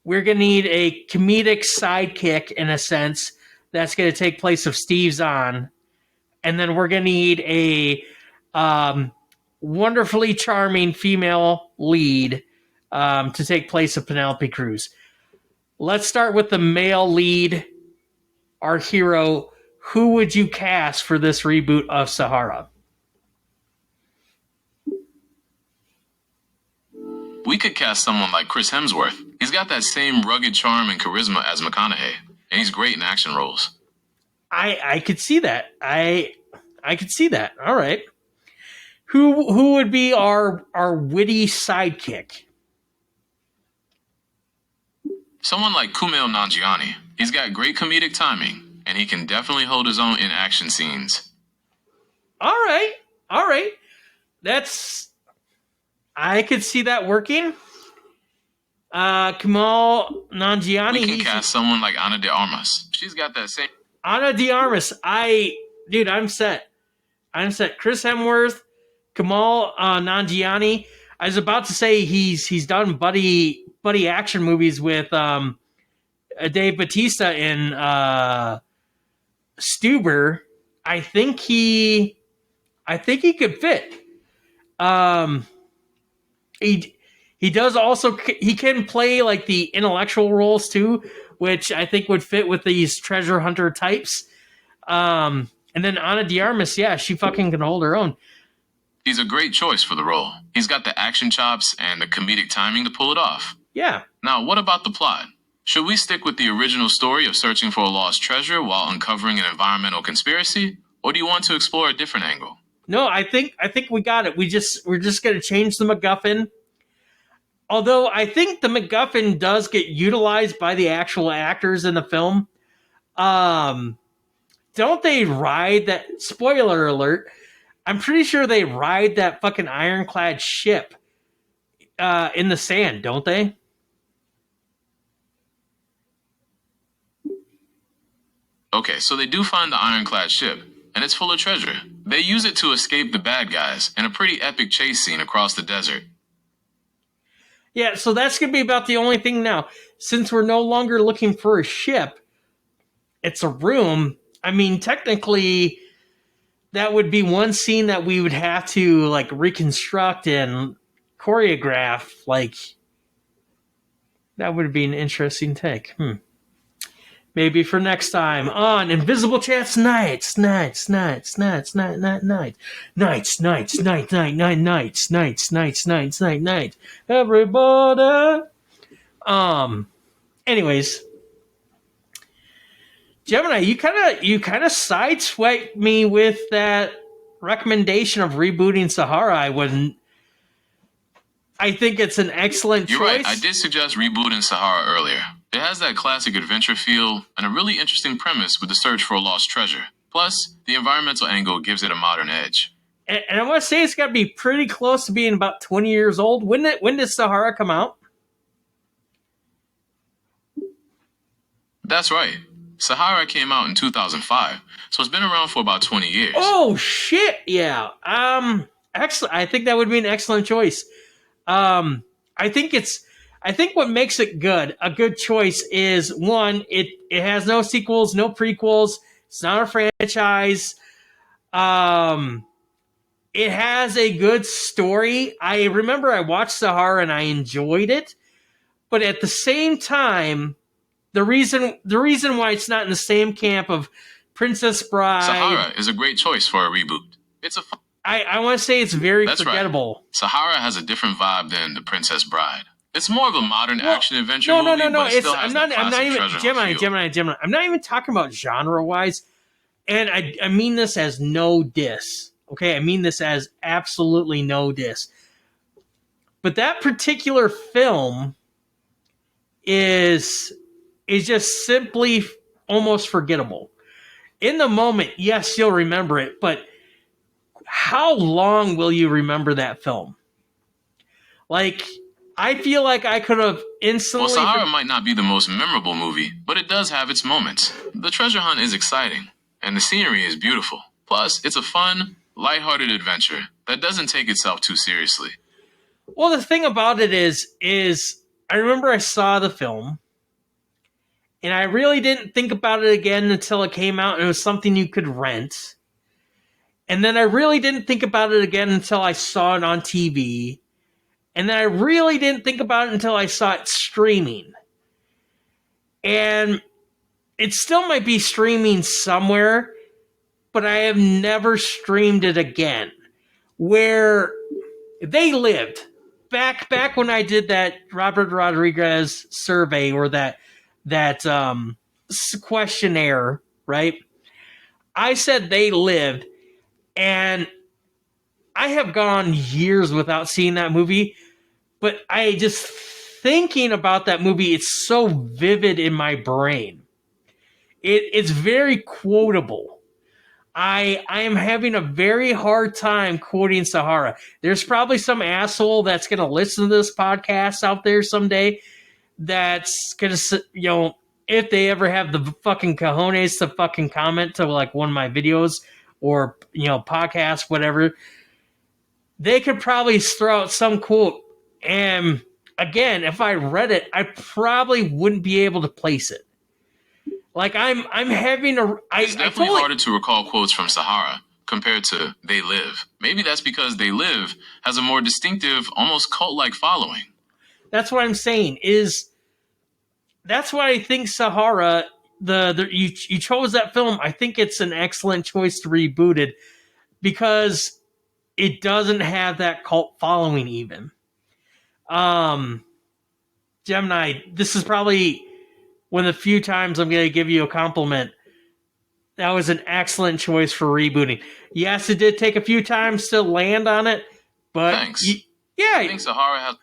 We're going to need a comedic sidekick, in a sense, that's going to take place of Steve Zahn. And then we're going to need a wonderfully charming female lead to take place of Penelope Cruz. Let's start with the male lead, our hero. Who would you cast for this reboot of Sahara? We could cast someone like Chris Hemsworth. He's got that same rugged charm and charisma as McConaughey, and he's great in action roles. I could see that. I could see that. All right. Who would be our witty sidekick? Someone like Kumail Nanjiani. He's got great comedic timing, and he can definitely hold his own in action scenes. All right. I could see that working. Kumail Nanjiani. We can cast someone like Ana de Armas. She's got that same... Ana de Armas. I'm set. Chris Hemsworth, Kumail Nanjiani. I was about to say he's done buddy action movies with Dave Bautista in Stuber. I think he could fit. He does also, he can play like the intellectual roles too, which I think would fit with these treasure hunter types. And then Ana de Armas, yeah, she fucking can hold her own. He's a great choice for the role. He's got the action chops and the comedic timing to pull it off. Yeah. Now, what about the plot? Should we stick with the original story of searching for a lost treasure while uncovering an environmental conspiracy? Or do you want to explore a different angle? No, I think we got it. We're just going to change the MacGuffin. Although I think the MacGuffin does get utilized by the actual actors in the film. Don't they ride that? Spoiler alert. I'm pretty sure they ride that fucking ironclad ship in the sand, don't they? Okay, so they do find the ironclad ship, and it's full of treasure. They use it to escape the bad guys in a pretty epic chase scene across the desert. Yeah, so that's going to be about the only thing now. Since we're no longer looking for a ship, it's a room. I mean, technically, that would be one scene that we would have to like reconstruct and choreograph. Like, that would be an interesting take. Maybe for next time on Invisible Chats Nights. Everybody. Anyways, Gemini, you kind of sideswiped me with that recommendation of rebooting Sahara. I think it's an excellent choice. You're right. I did suggest rebooting Sahara earlier. It has that classic adventure feel and a really interesting premise with the search for a lost treasure. Plus, the environmental angle gives it a modern edge. And I want to say it's got to be pretty close to being about 20 years old. When did Sahara come out? That's right. Sahara came out in 2005, so it's been around for about 20 years. Oh, shit, yeah. Excellent. I think that would be an excellent choice. I think what makes it good, a good choice, is one, it has no sequels, no prequels, It's not a franchise. It has a good story. I remember I watched Sahara and I enjoyed it, but at the same time, the reason why it's not in the same camp of Princess Bride. Sahara is a great choice for a reboot. It's a I want to say it's very That's forgettable. Right. Sahara has a different vibe than The Princess Bride. It's more of a modern action adventure no, movie, No. but it still has the classic treasure hunt feel. Gemini. I'm not even talking about genre wise, and I mean this as no diss. Okay, I mean this as absolutely no diss. But that particular film is just simply almost forgettable. In the moment, yes, you'll remember it, but how long will you remember that film? Like, I feel like I could have instantly... Well, Sahara might not be the most memorable movie, but it does have its moments. The treasure hunt is exciting, and the scenery is beautiful. Plus, it's a fun, lighthearted adventure that doesn't take itself too seriously. Well, the thing about it is I remember I saw the film, and I really didn't think about it again until it came out and it was something you could rent. And then I really didn't think about it again until I saw it on TV. And then I really didn't think about it until I saw it streaming. And it still might be streaming somewhere, but I have never streamed it again. Where they lived. Back when I did that Robert Rodriguez survey or that questionnaire, right? I said they lived, and I have gone years without seeing that movie, but I just thinking about that movie, it's so vivid in my brain. It's very quotable. I am having a very hard time quoting Sahara. There's probably some asshole that's going to listen to this podcast out there someday that's going to, if they ever have the fucking cojones to fucking comment to like one of my videos or, podcast, whatever, they could probably throw out some quote. And again, if I read it, I probably wouldn't be able to place it. Like I'm having a. It's definitely harder to recall quotes from Sahara compared to They Live. Maybe that's because They Live has a more distinctive, almost cult-like following. That's what I'm saying. That's why I think Sahara. You chose that film. I think it's an excellent choice to reboot it because it doesn't have that cult following even. Gemini, this is probably one of the few times I'm going to give you a compliment. That was an excellent choice for rebooting. Yes, it did take a few times to land on it, but thanks. I think Sahara has.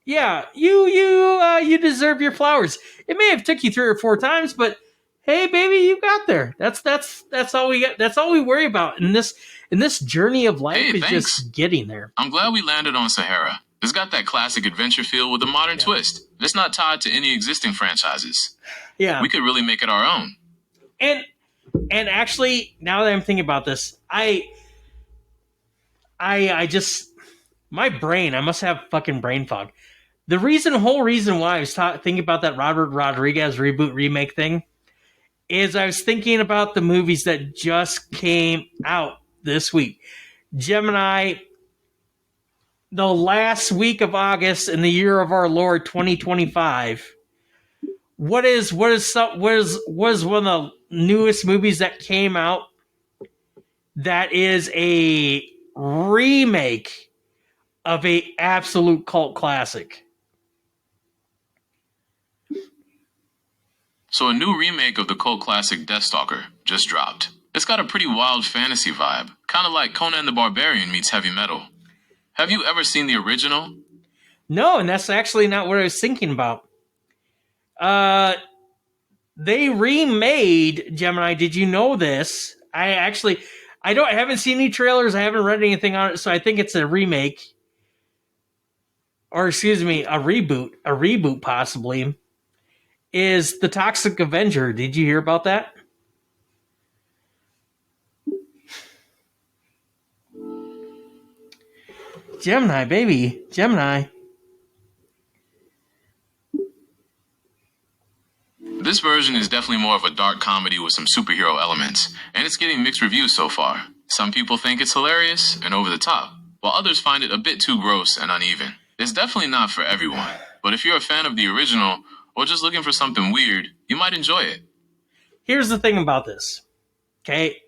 Yeah, you deserve your flowers. It may have took you 3 or 4 times, but hey, baby, you got there. That's all we got. That's all we worry about in this journey of life is thanks. Just getting there. I'm glad we landed on Sahara. It's got that classic adventure feel with a modern twist. It's not tied to any existing franchises. Yeah. We could really make it our own. And actually, now that I'm thinking about this, I just my brain, I must have fucking brain fog. The whole reason why I was thinking about that Robert Rodriguez reboot remake thing is I was thinking about the movies that just came out this week. Gemini, the last week of August in the year of our Lord 2025. What is one of the newest movies that came out that is a remake of a absolute cult classic? So a new remake of the cult classic Deathstalker just dropped. It's got a pretty wild fantasy vibe, kind of like Conan the Barbarian meets heavy metal. Have you ever seen the original? No, and that's actually not what I was thinking about. They remade Gemini. Did you know this? I haven't seen any trailers. I haven't read anything on it, so I think it's a remake. Or excuse me, a reboot. A reboot possibly. Is The Toxic Avenger. Did you hear about that? Gemini, baby. Gemini. This version is definitely more of a dark comedy with some superhero elements, and it's getting mixed reviews so far. Some people think it's hilarious and over the top, while others find it a bit too gross and uneven. It's definitely not for everyone, but if you're a fan of the original or just looking for something weird, you might enjoy it. Here's the thing about this, okay?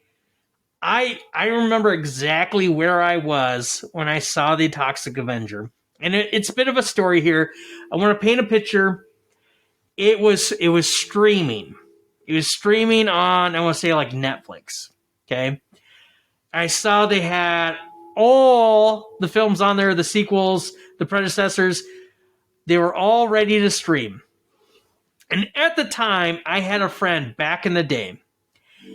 I remember exactly where I was when I saw the Toxic Avenger, and it's a bit of a story here. I want to paint a picture. It was streaming. It was streaming on, I want to say, like Netflix, okay? I saw they had all the films on there, the sequels, the predecessors. They were all ready to stream. And at the time, I had a friend back in the day.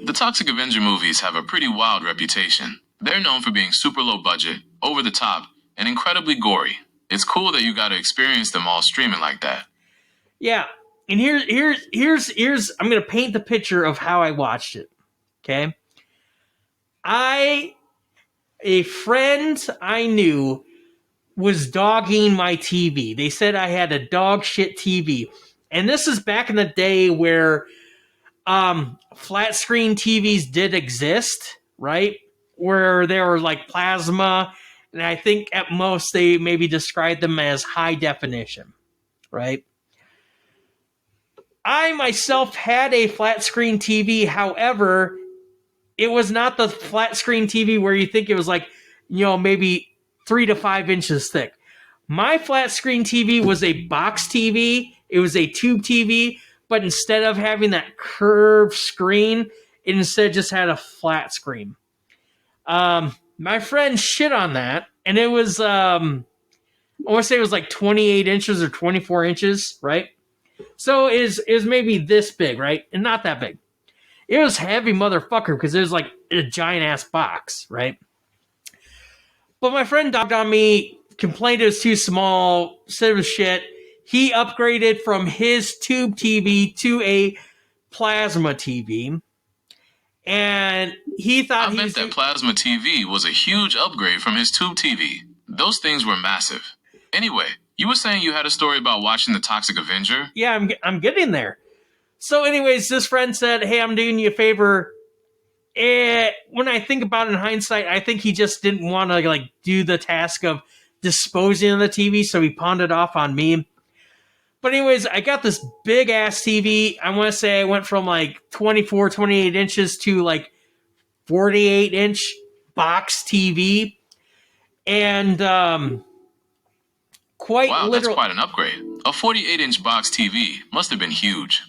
The Toxic Avenger movies have a pretty wild reputation. They're known for being super low budget, over the top, and incredibly gory. It's cool that you got to experience them all streaming like that. Yeah, and here's I'm gonna paint the picture of how I watched it. Okay, a friend I knew was dogging my TV. They said I had a dog shit TV, and this is back in the day where flat screen TVs did exist, right? Where they were like plasma, and I think at most they maybe described them as high definition, right? I myself had a flat screen TV, however, it was not the flat screen TV where you think it was like, maybe 3 to 5 inches thick. My flat screen TV was a box TV. It was a tube TV, but instead of having that curved screen, it instead just had a flat screen. My friend shit on that, and it was, I want to say it was like 28 inches or 24 inches, right? So it was maybe this big, right? And not that big. It was heavy motherfucker because it was like a giant ass box, right? But my friend dogged on me, complained it was too small, said it was shit. He upgraded from his tube TV to a plasma TV. And he thought I bet that plasma TV was a huge upgrade from his tube TV. Those things were massive. Anyway, you were saying you had a story about watching the Toxic Avenger? Yeah, I'm getting there. So anyways, this friend said, hey, I'm doing you a favor. When I think about it in hindsight, I think he just didn't want to do the task of disposing of the TV, so he pawned it off on me. But anyways, I got this big ass TV. I want to say I went from 24, 28 inches to 48 inch box TV. And wow, that's quite an upgrade. A 48-inch box TV must have been huge.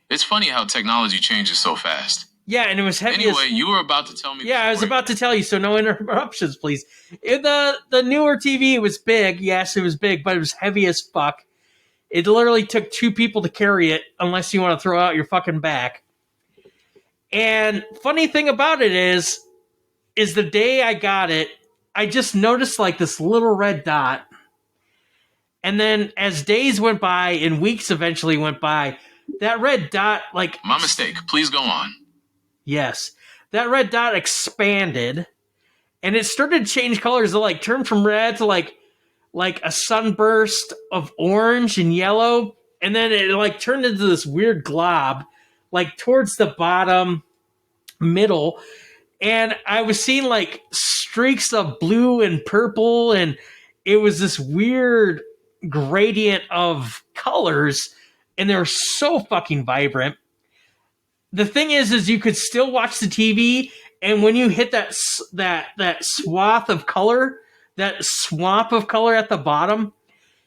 It's funny how technology changes so fast. Yeah, and it was heavy. Anyway, you were about to tell me. Yeah, I was about to tell you, so no interruptions, please. The newer TV was big. Yes, it was big, but it was heavy as fuck. It literally took 2 people to carry it, unless you want to throw out your fucking back. And funny thing about it is the day I got it, I just noticed this little red dot. And then as days went by and weeks eventually went by, that red dot My mistake. Please go on. Yes. That red dot expanded and it started to change colors. It turned from red to like a sunburst of orange and yellow. And then it turned into this weird glob, towards the bottom middle. And I was seeing streaks of blue and purple, and it was this weird gradient of colors, and they were so fucking vibrant. The thing is you could still watch the TV, and when you hit that swath of color, that swamp of color at the bottom,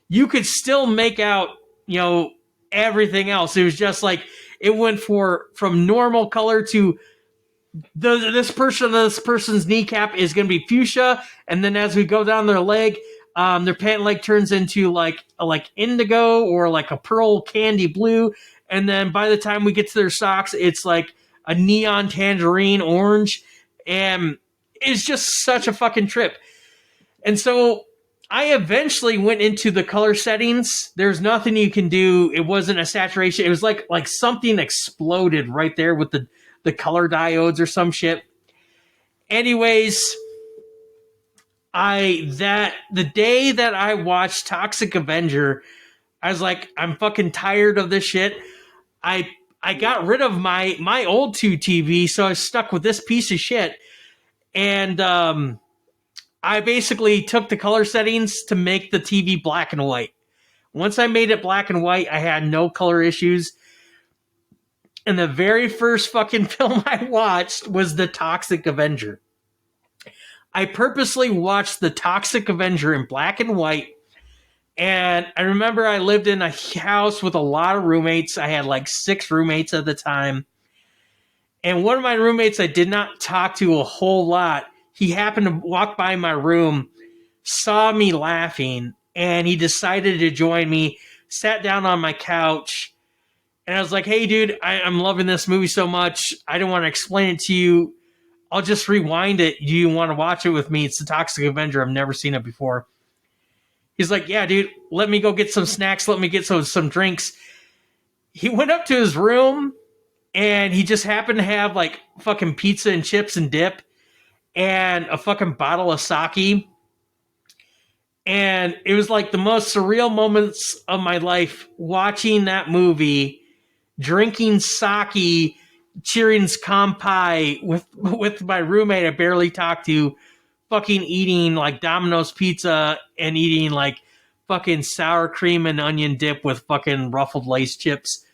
you could still make out, everything else. It was just it went from normal color to this person's kneecap is going to be fuchsia, and then as we go down their leg, their pant leg turns into indigo or a pearl candy blue, and then by the time we get to their socks, it's a neon tangerine orange, and it's just such a fucking trip. And so I eventually went into the color settings. There's nothing you can do. It wasn't a saturation. It was like something exploded right there with the color diodes or some shit. Anyways, the day that I watched Toxic Avenger, I was like, I'm fucking tired of this shit. I I got rid of my old 2 TV, so I was stuck with this piece of shit. And I basically took the color settings to make the TV black and white. Once I made it black and white, I had no color issues. And the very first fucking film I watched was The Toxic Avenger. I purposely watched The Toxic Avenger in black and white. And I remember I lived in a house with a lot of roommates. I had like 6 roommates at the time. And one of my roommates I did not talk to a whole lot. He happened to walk by my room, saw me laughing, and he decided to join me, sat down on my couch, and I was like, hey, dude, I'm loving this movie so much. I don't want to explain it to you. I'll just rewind it. Do you want to watch it with me? It's The Toxic Avenger. I've never seen it before. He's like, yeah, dude, let me go get some snacks. Let me get some drinks. He went up to his room, and he just happened to have like fucking pizza and chips and dip and a fucking bottle of sake. And it was like the most surreal moments of my life watching that movie, drinking sake, cheering kampai with my roommate I barely talked to, fucking eating like Domino's pizza and eating like fucking sour cream and onion dip with fucking ruffled lace chips.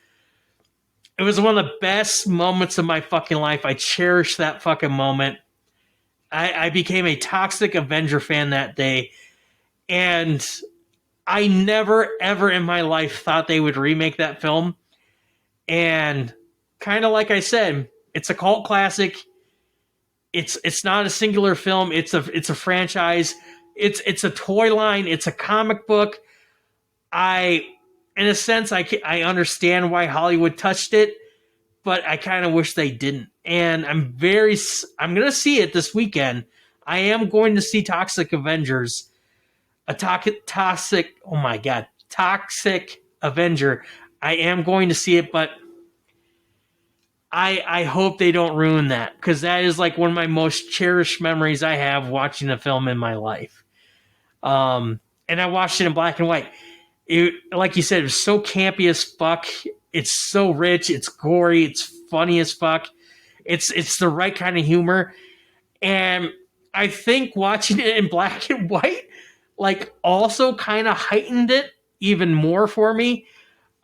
It was one of the best moments of my fucking life. I cherish that fucking moment. I became a Toxic Avenger fan that day. And I never, ever in my life thought they would remake that film. And kind of like I said, it's a cult classic. It's not a singular film. It's a franchise. It's a toy line. It's a comic book. In a sense, I understand why Hollywood touched it, but I kind of wish they didn't. And I'm going to see it this weekend. I am going to see Toxic Avengers. Toxic Avenger. I am going to see it, but I hope they don't ruin that, because that is like one of my most cherished memories I have watching a film in my life. And I watched it in black and white. It, like you said, it was so campy as fuck. It's so rich. It's gory. It's funny as fuck. It's the right kind of humor. And I think watching it in black and white like also kind of heightened it even more for me.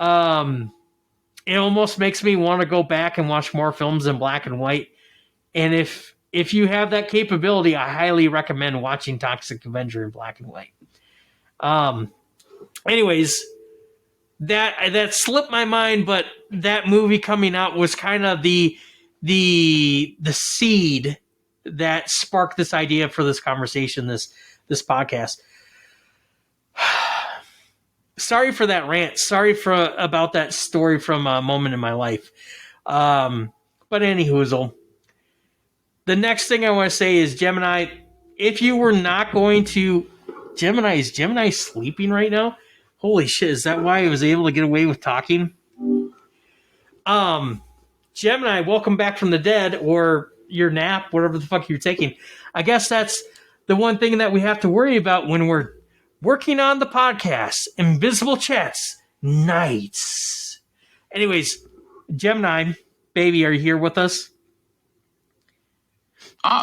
It almost makes me want to go back and watch more films in black and white. And if you have that capability, I highly recommend watching Toxic Avenger in black and white. Anyways, that slipped my mind, but that movie coming out was kind of the seed that sparked this idea for this conversation, this podcast. Sorry for that rant. Sorry about that story from a moment in my life. But anywhoozle, the next thing I want to say is, Gemini, if you were not going to... is Gemini sleeping right now? Holy shit, is that why I was able to get away with talking? Gemini, welcome back from the dead, or your nap, whatever the fuck you're taking. I guess that's the one thing that we have to worry about when we're working on the podcast. Invisible chats. Nights. Anyways, Gemini, baby, are you here with us?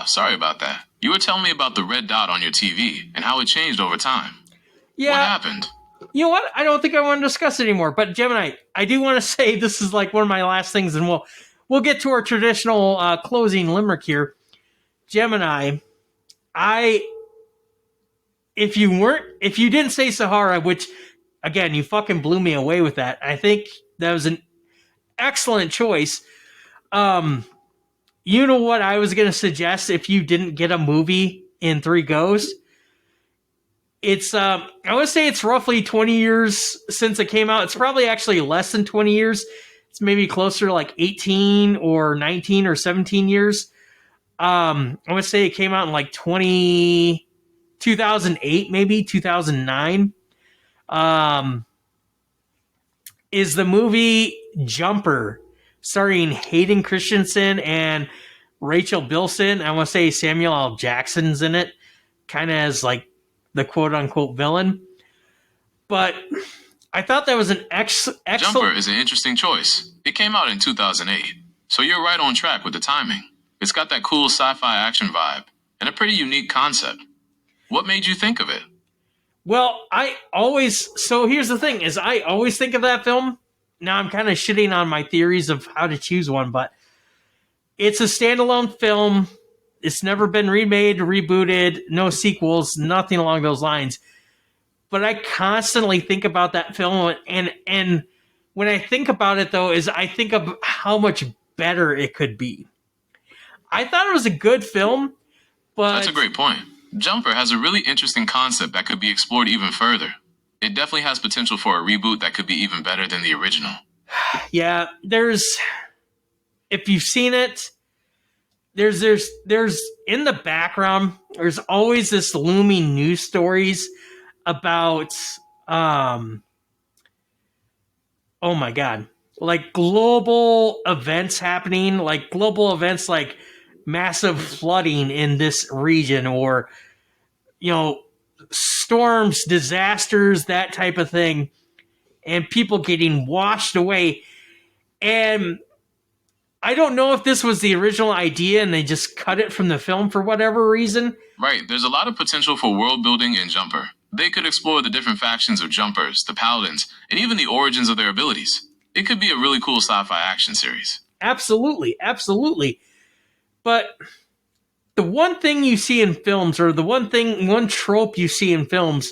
Sorry about that. You were telling me about the red dot on your TV and how it changed over time. Yeah. What happened? You know what? I don't think I want to discuss it anymore. But Gemini, I do want to say this is like one of my last things, and we'll get to our traditional closing limerick here. Gemini, if you didn't say Sahara, which again, you fucking blew me away with that. I think that was an excellent choice. You know what I was going to suggest if you didn't get a movie in 3 goes? It's, I would say it's roughly 20 years since it came out. It's probably actually less than 20 years. It's maybe closer to like 18 or 19 or 17 years. I would say it came out in like 2008, maybe 2009. Is the movie Jumper, starring Hayden Christensen and Rachel Bilson. I want to say Samuel L. Jackson's in it, kind of as like the quote-unquote villain. But I thought that was an Jumper excellent. is an interesting choice. It came out in 2008, so you're right on track with the timing. It's got that cool sci-fi action vibe and a pretty unique concept. What made you think of it? Well, so here's the thing: is I always think of that film. Now I'm kind of shitting on my theories of how to choose one, but it's a standalone film. It's never been remade, rebooted, no sequels, nothing along those lines. But I constantly think about that film, and when I think about it, though, is I think of how much better it could be. I thought it was a good film, but That's a great point. Jumper has a really interesting concept that could be explored even further. It definitely has potential for a reboot that could be even better than the original. yeah, if you've seen it, there's in the background, there's always this looming news stories about oh my god, like global events happening, like global events like massive flooding in this region, or storms, disasters, that type of thing, and people getting washed away. And I don't know if this was the original idea and they just cut it from the film for whatever reason. Right, there's a lot of potential for world building in Jumper. They could explore the different factions of Jumpers, the Paladins, and even the origins of their abilities. It could be a really cool sci-fi action series. Absolutely, absolutely. But the one thing you see in films, or one trope you see in films,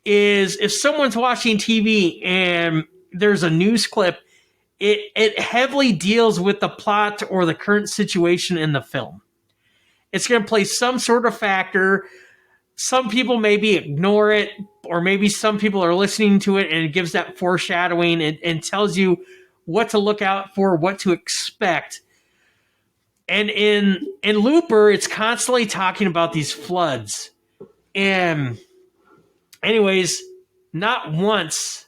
is if someone's watching TV and there's a news clip, it heavily deals with the plot or the current situation in the film. It's going to play some sort of factor. Some people maybe ignore it, or maybe some people are listening to it and it gives that foreshadowing and tells you what to look out for, what to expect. And in Looper, it's constantly talking about these floods. And anyways, not once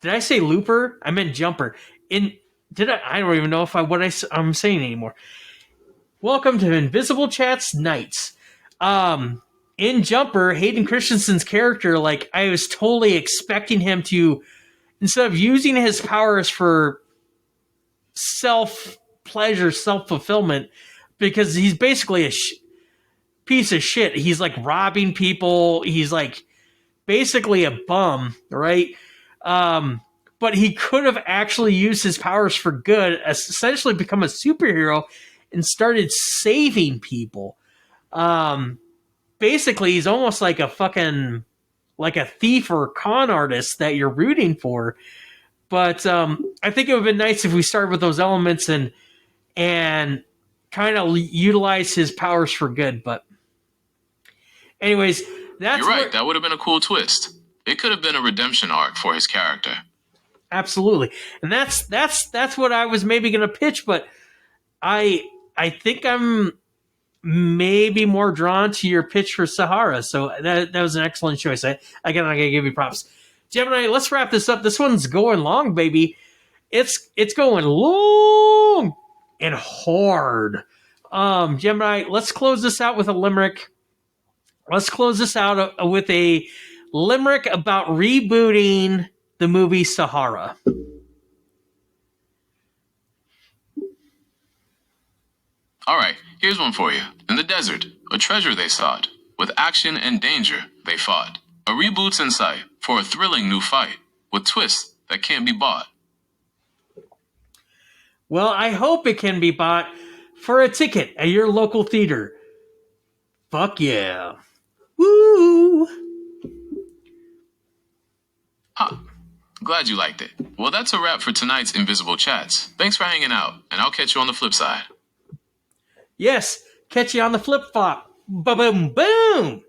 did I say Looper? I meant Jumper. I don't even know if I'm saying anymore. Welcome to Invisible Chats Nights. In Jumper, Hayden Christensen's character, like, I was totally expecting him to, instead of using his powers for self-pleasure, self-fulfillment, because he's basically a piece of shit. He's like robbing people. He's like basically a bum, right? But he could have actually used his powers for good, essentially become a superhero, and started saving people. Basically, he's almost like a thief or con artist that you're rooting for. But I think it would have been nice if we started with those elements and kind of utilize his powers for good. But anyways, You're right. That would have been a cool twist. It could have been a redemption arc for his character. Absolutely. And that's what I was maybe going to pitch, but I think I'm maybe more drawn to your pitch for Sahara. So that was an excellent choice. I gotta give you props. Gemini, let's wrap this up. This one's going long, baby. It's going long and hard. Gemini, let's close this out with a limerick. Let's close this out with a limerick about rebooting the movie Sahara. All right, here's one for you. In the desert, a treasure they sought. With action and danger, they fought. A reboot's in sight for a thrilling new fight with twists that can't be bought. Well, I hope it can be bought for a ticket at your local theater. Fuck yeah. Woo! Huh. Glad you liked it. Well, that's a wrap for tonight's Invisible Chats. Thanks for hanging out, and I'll catch you on the flip side. Yes, catch you on the flip-flop. Ba-boom, boom!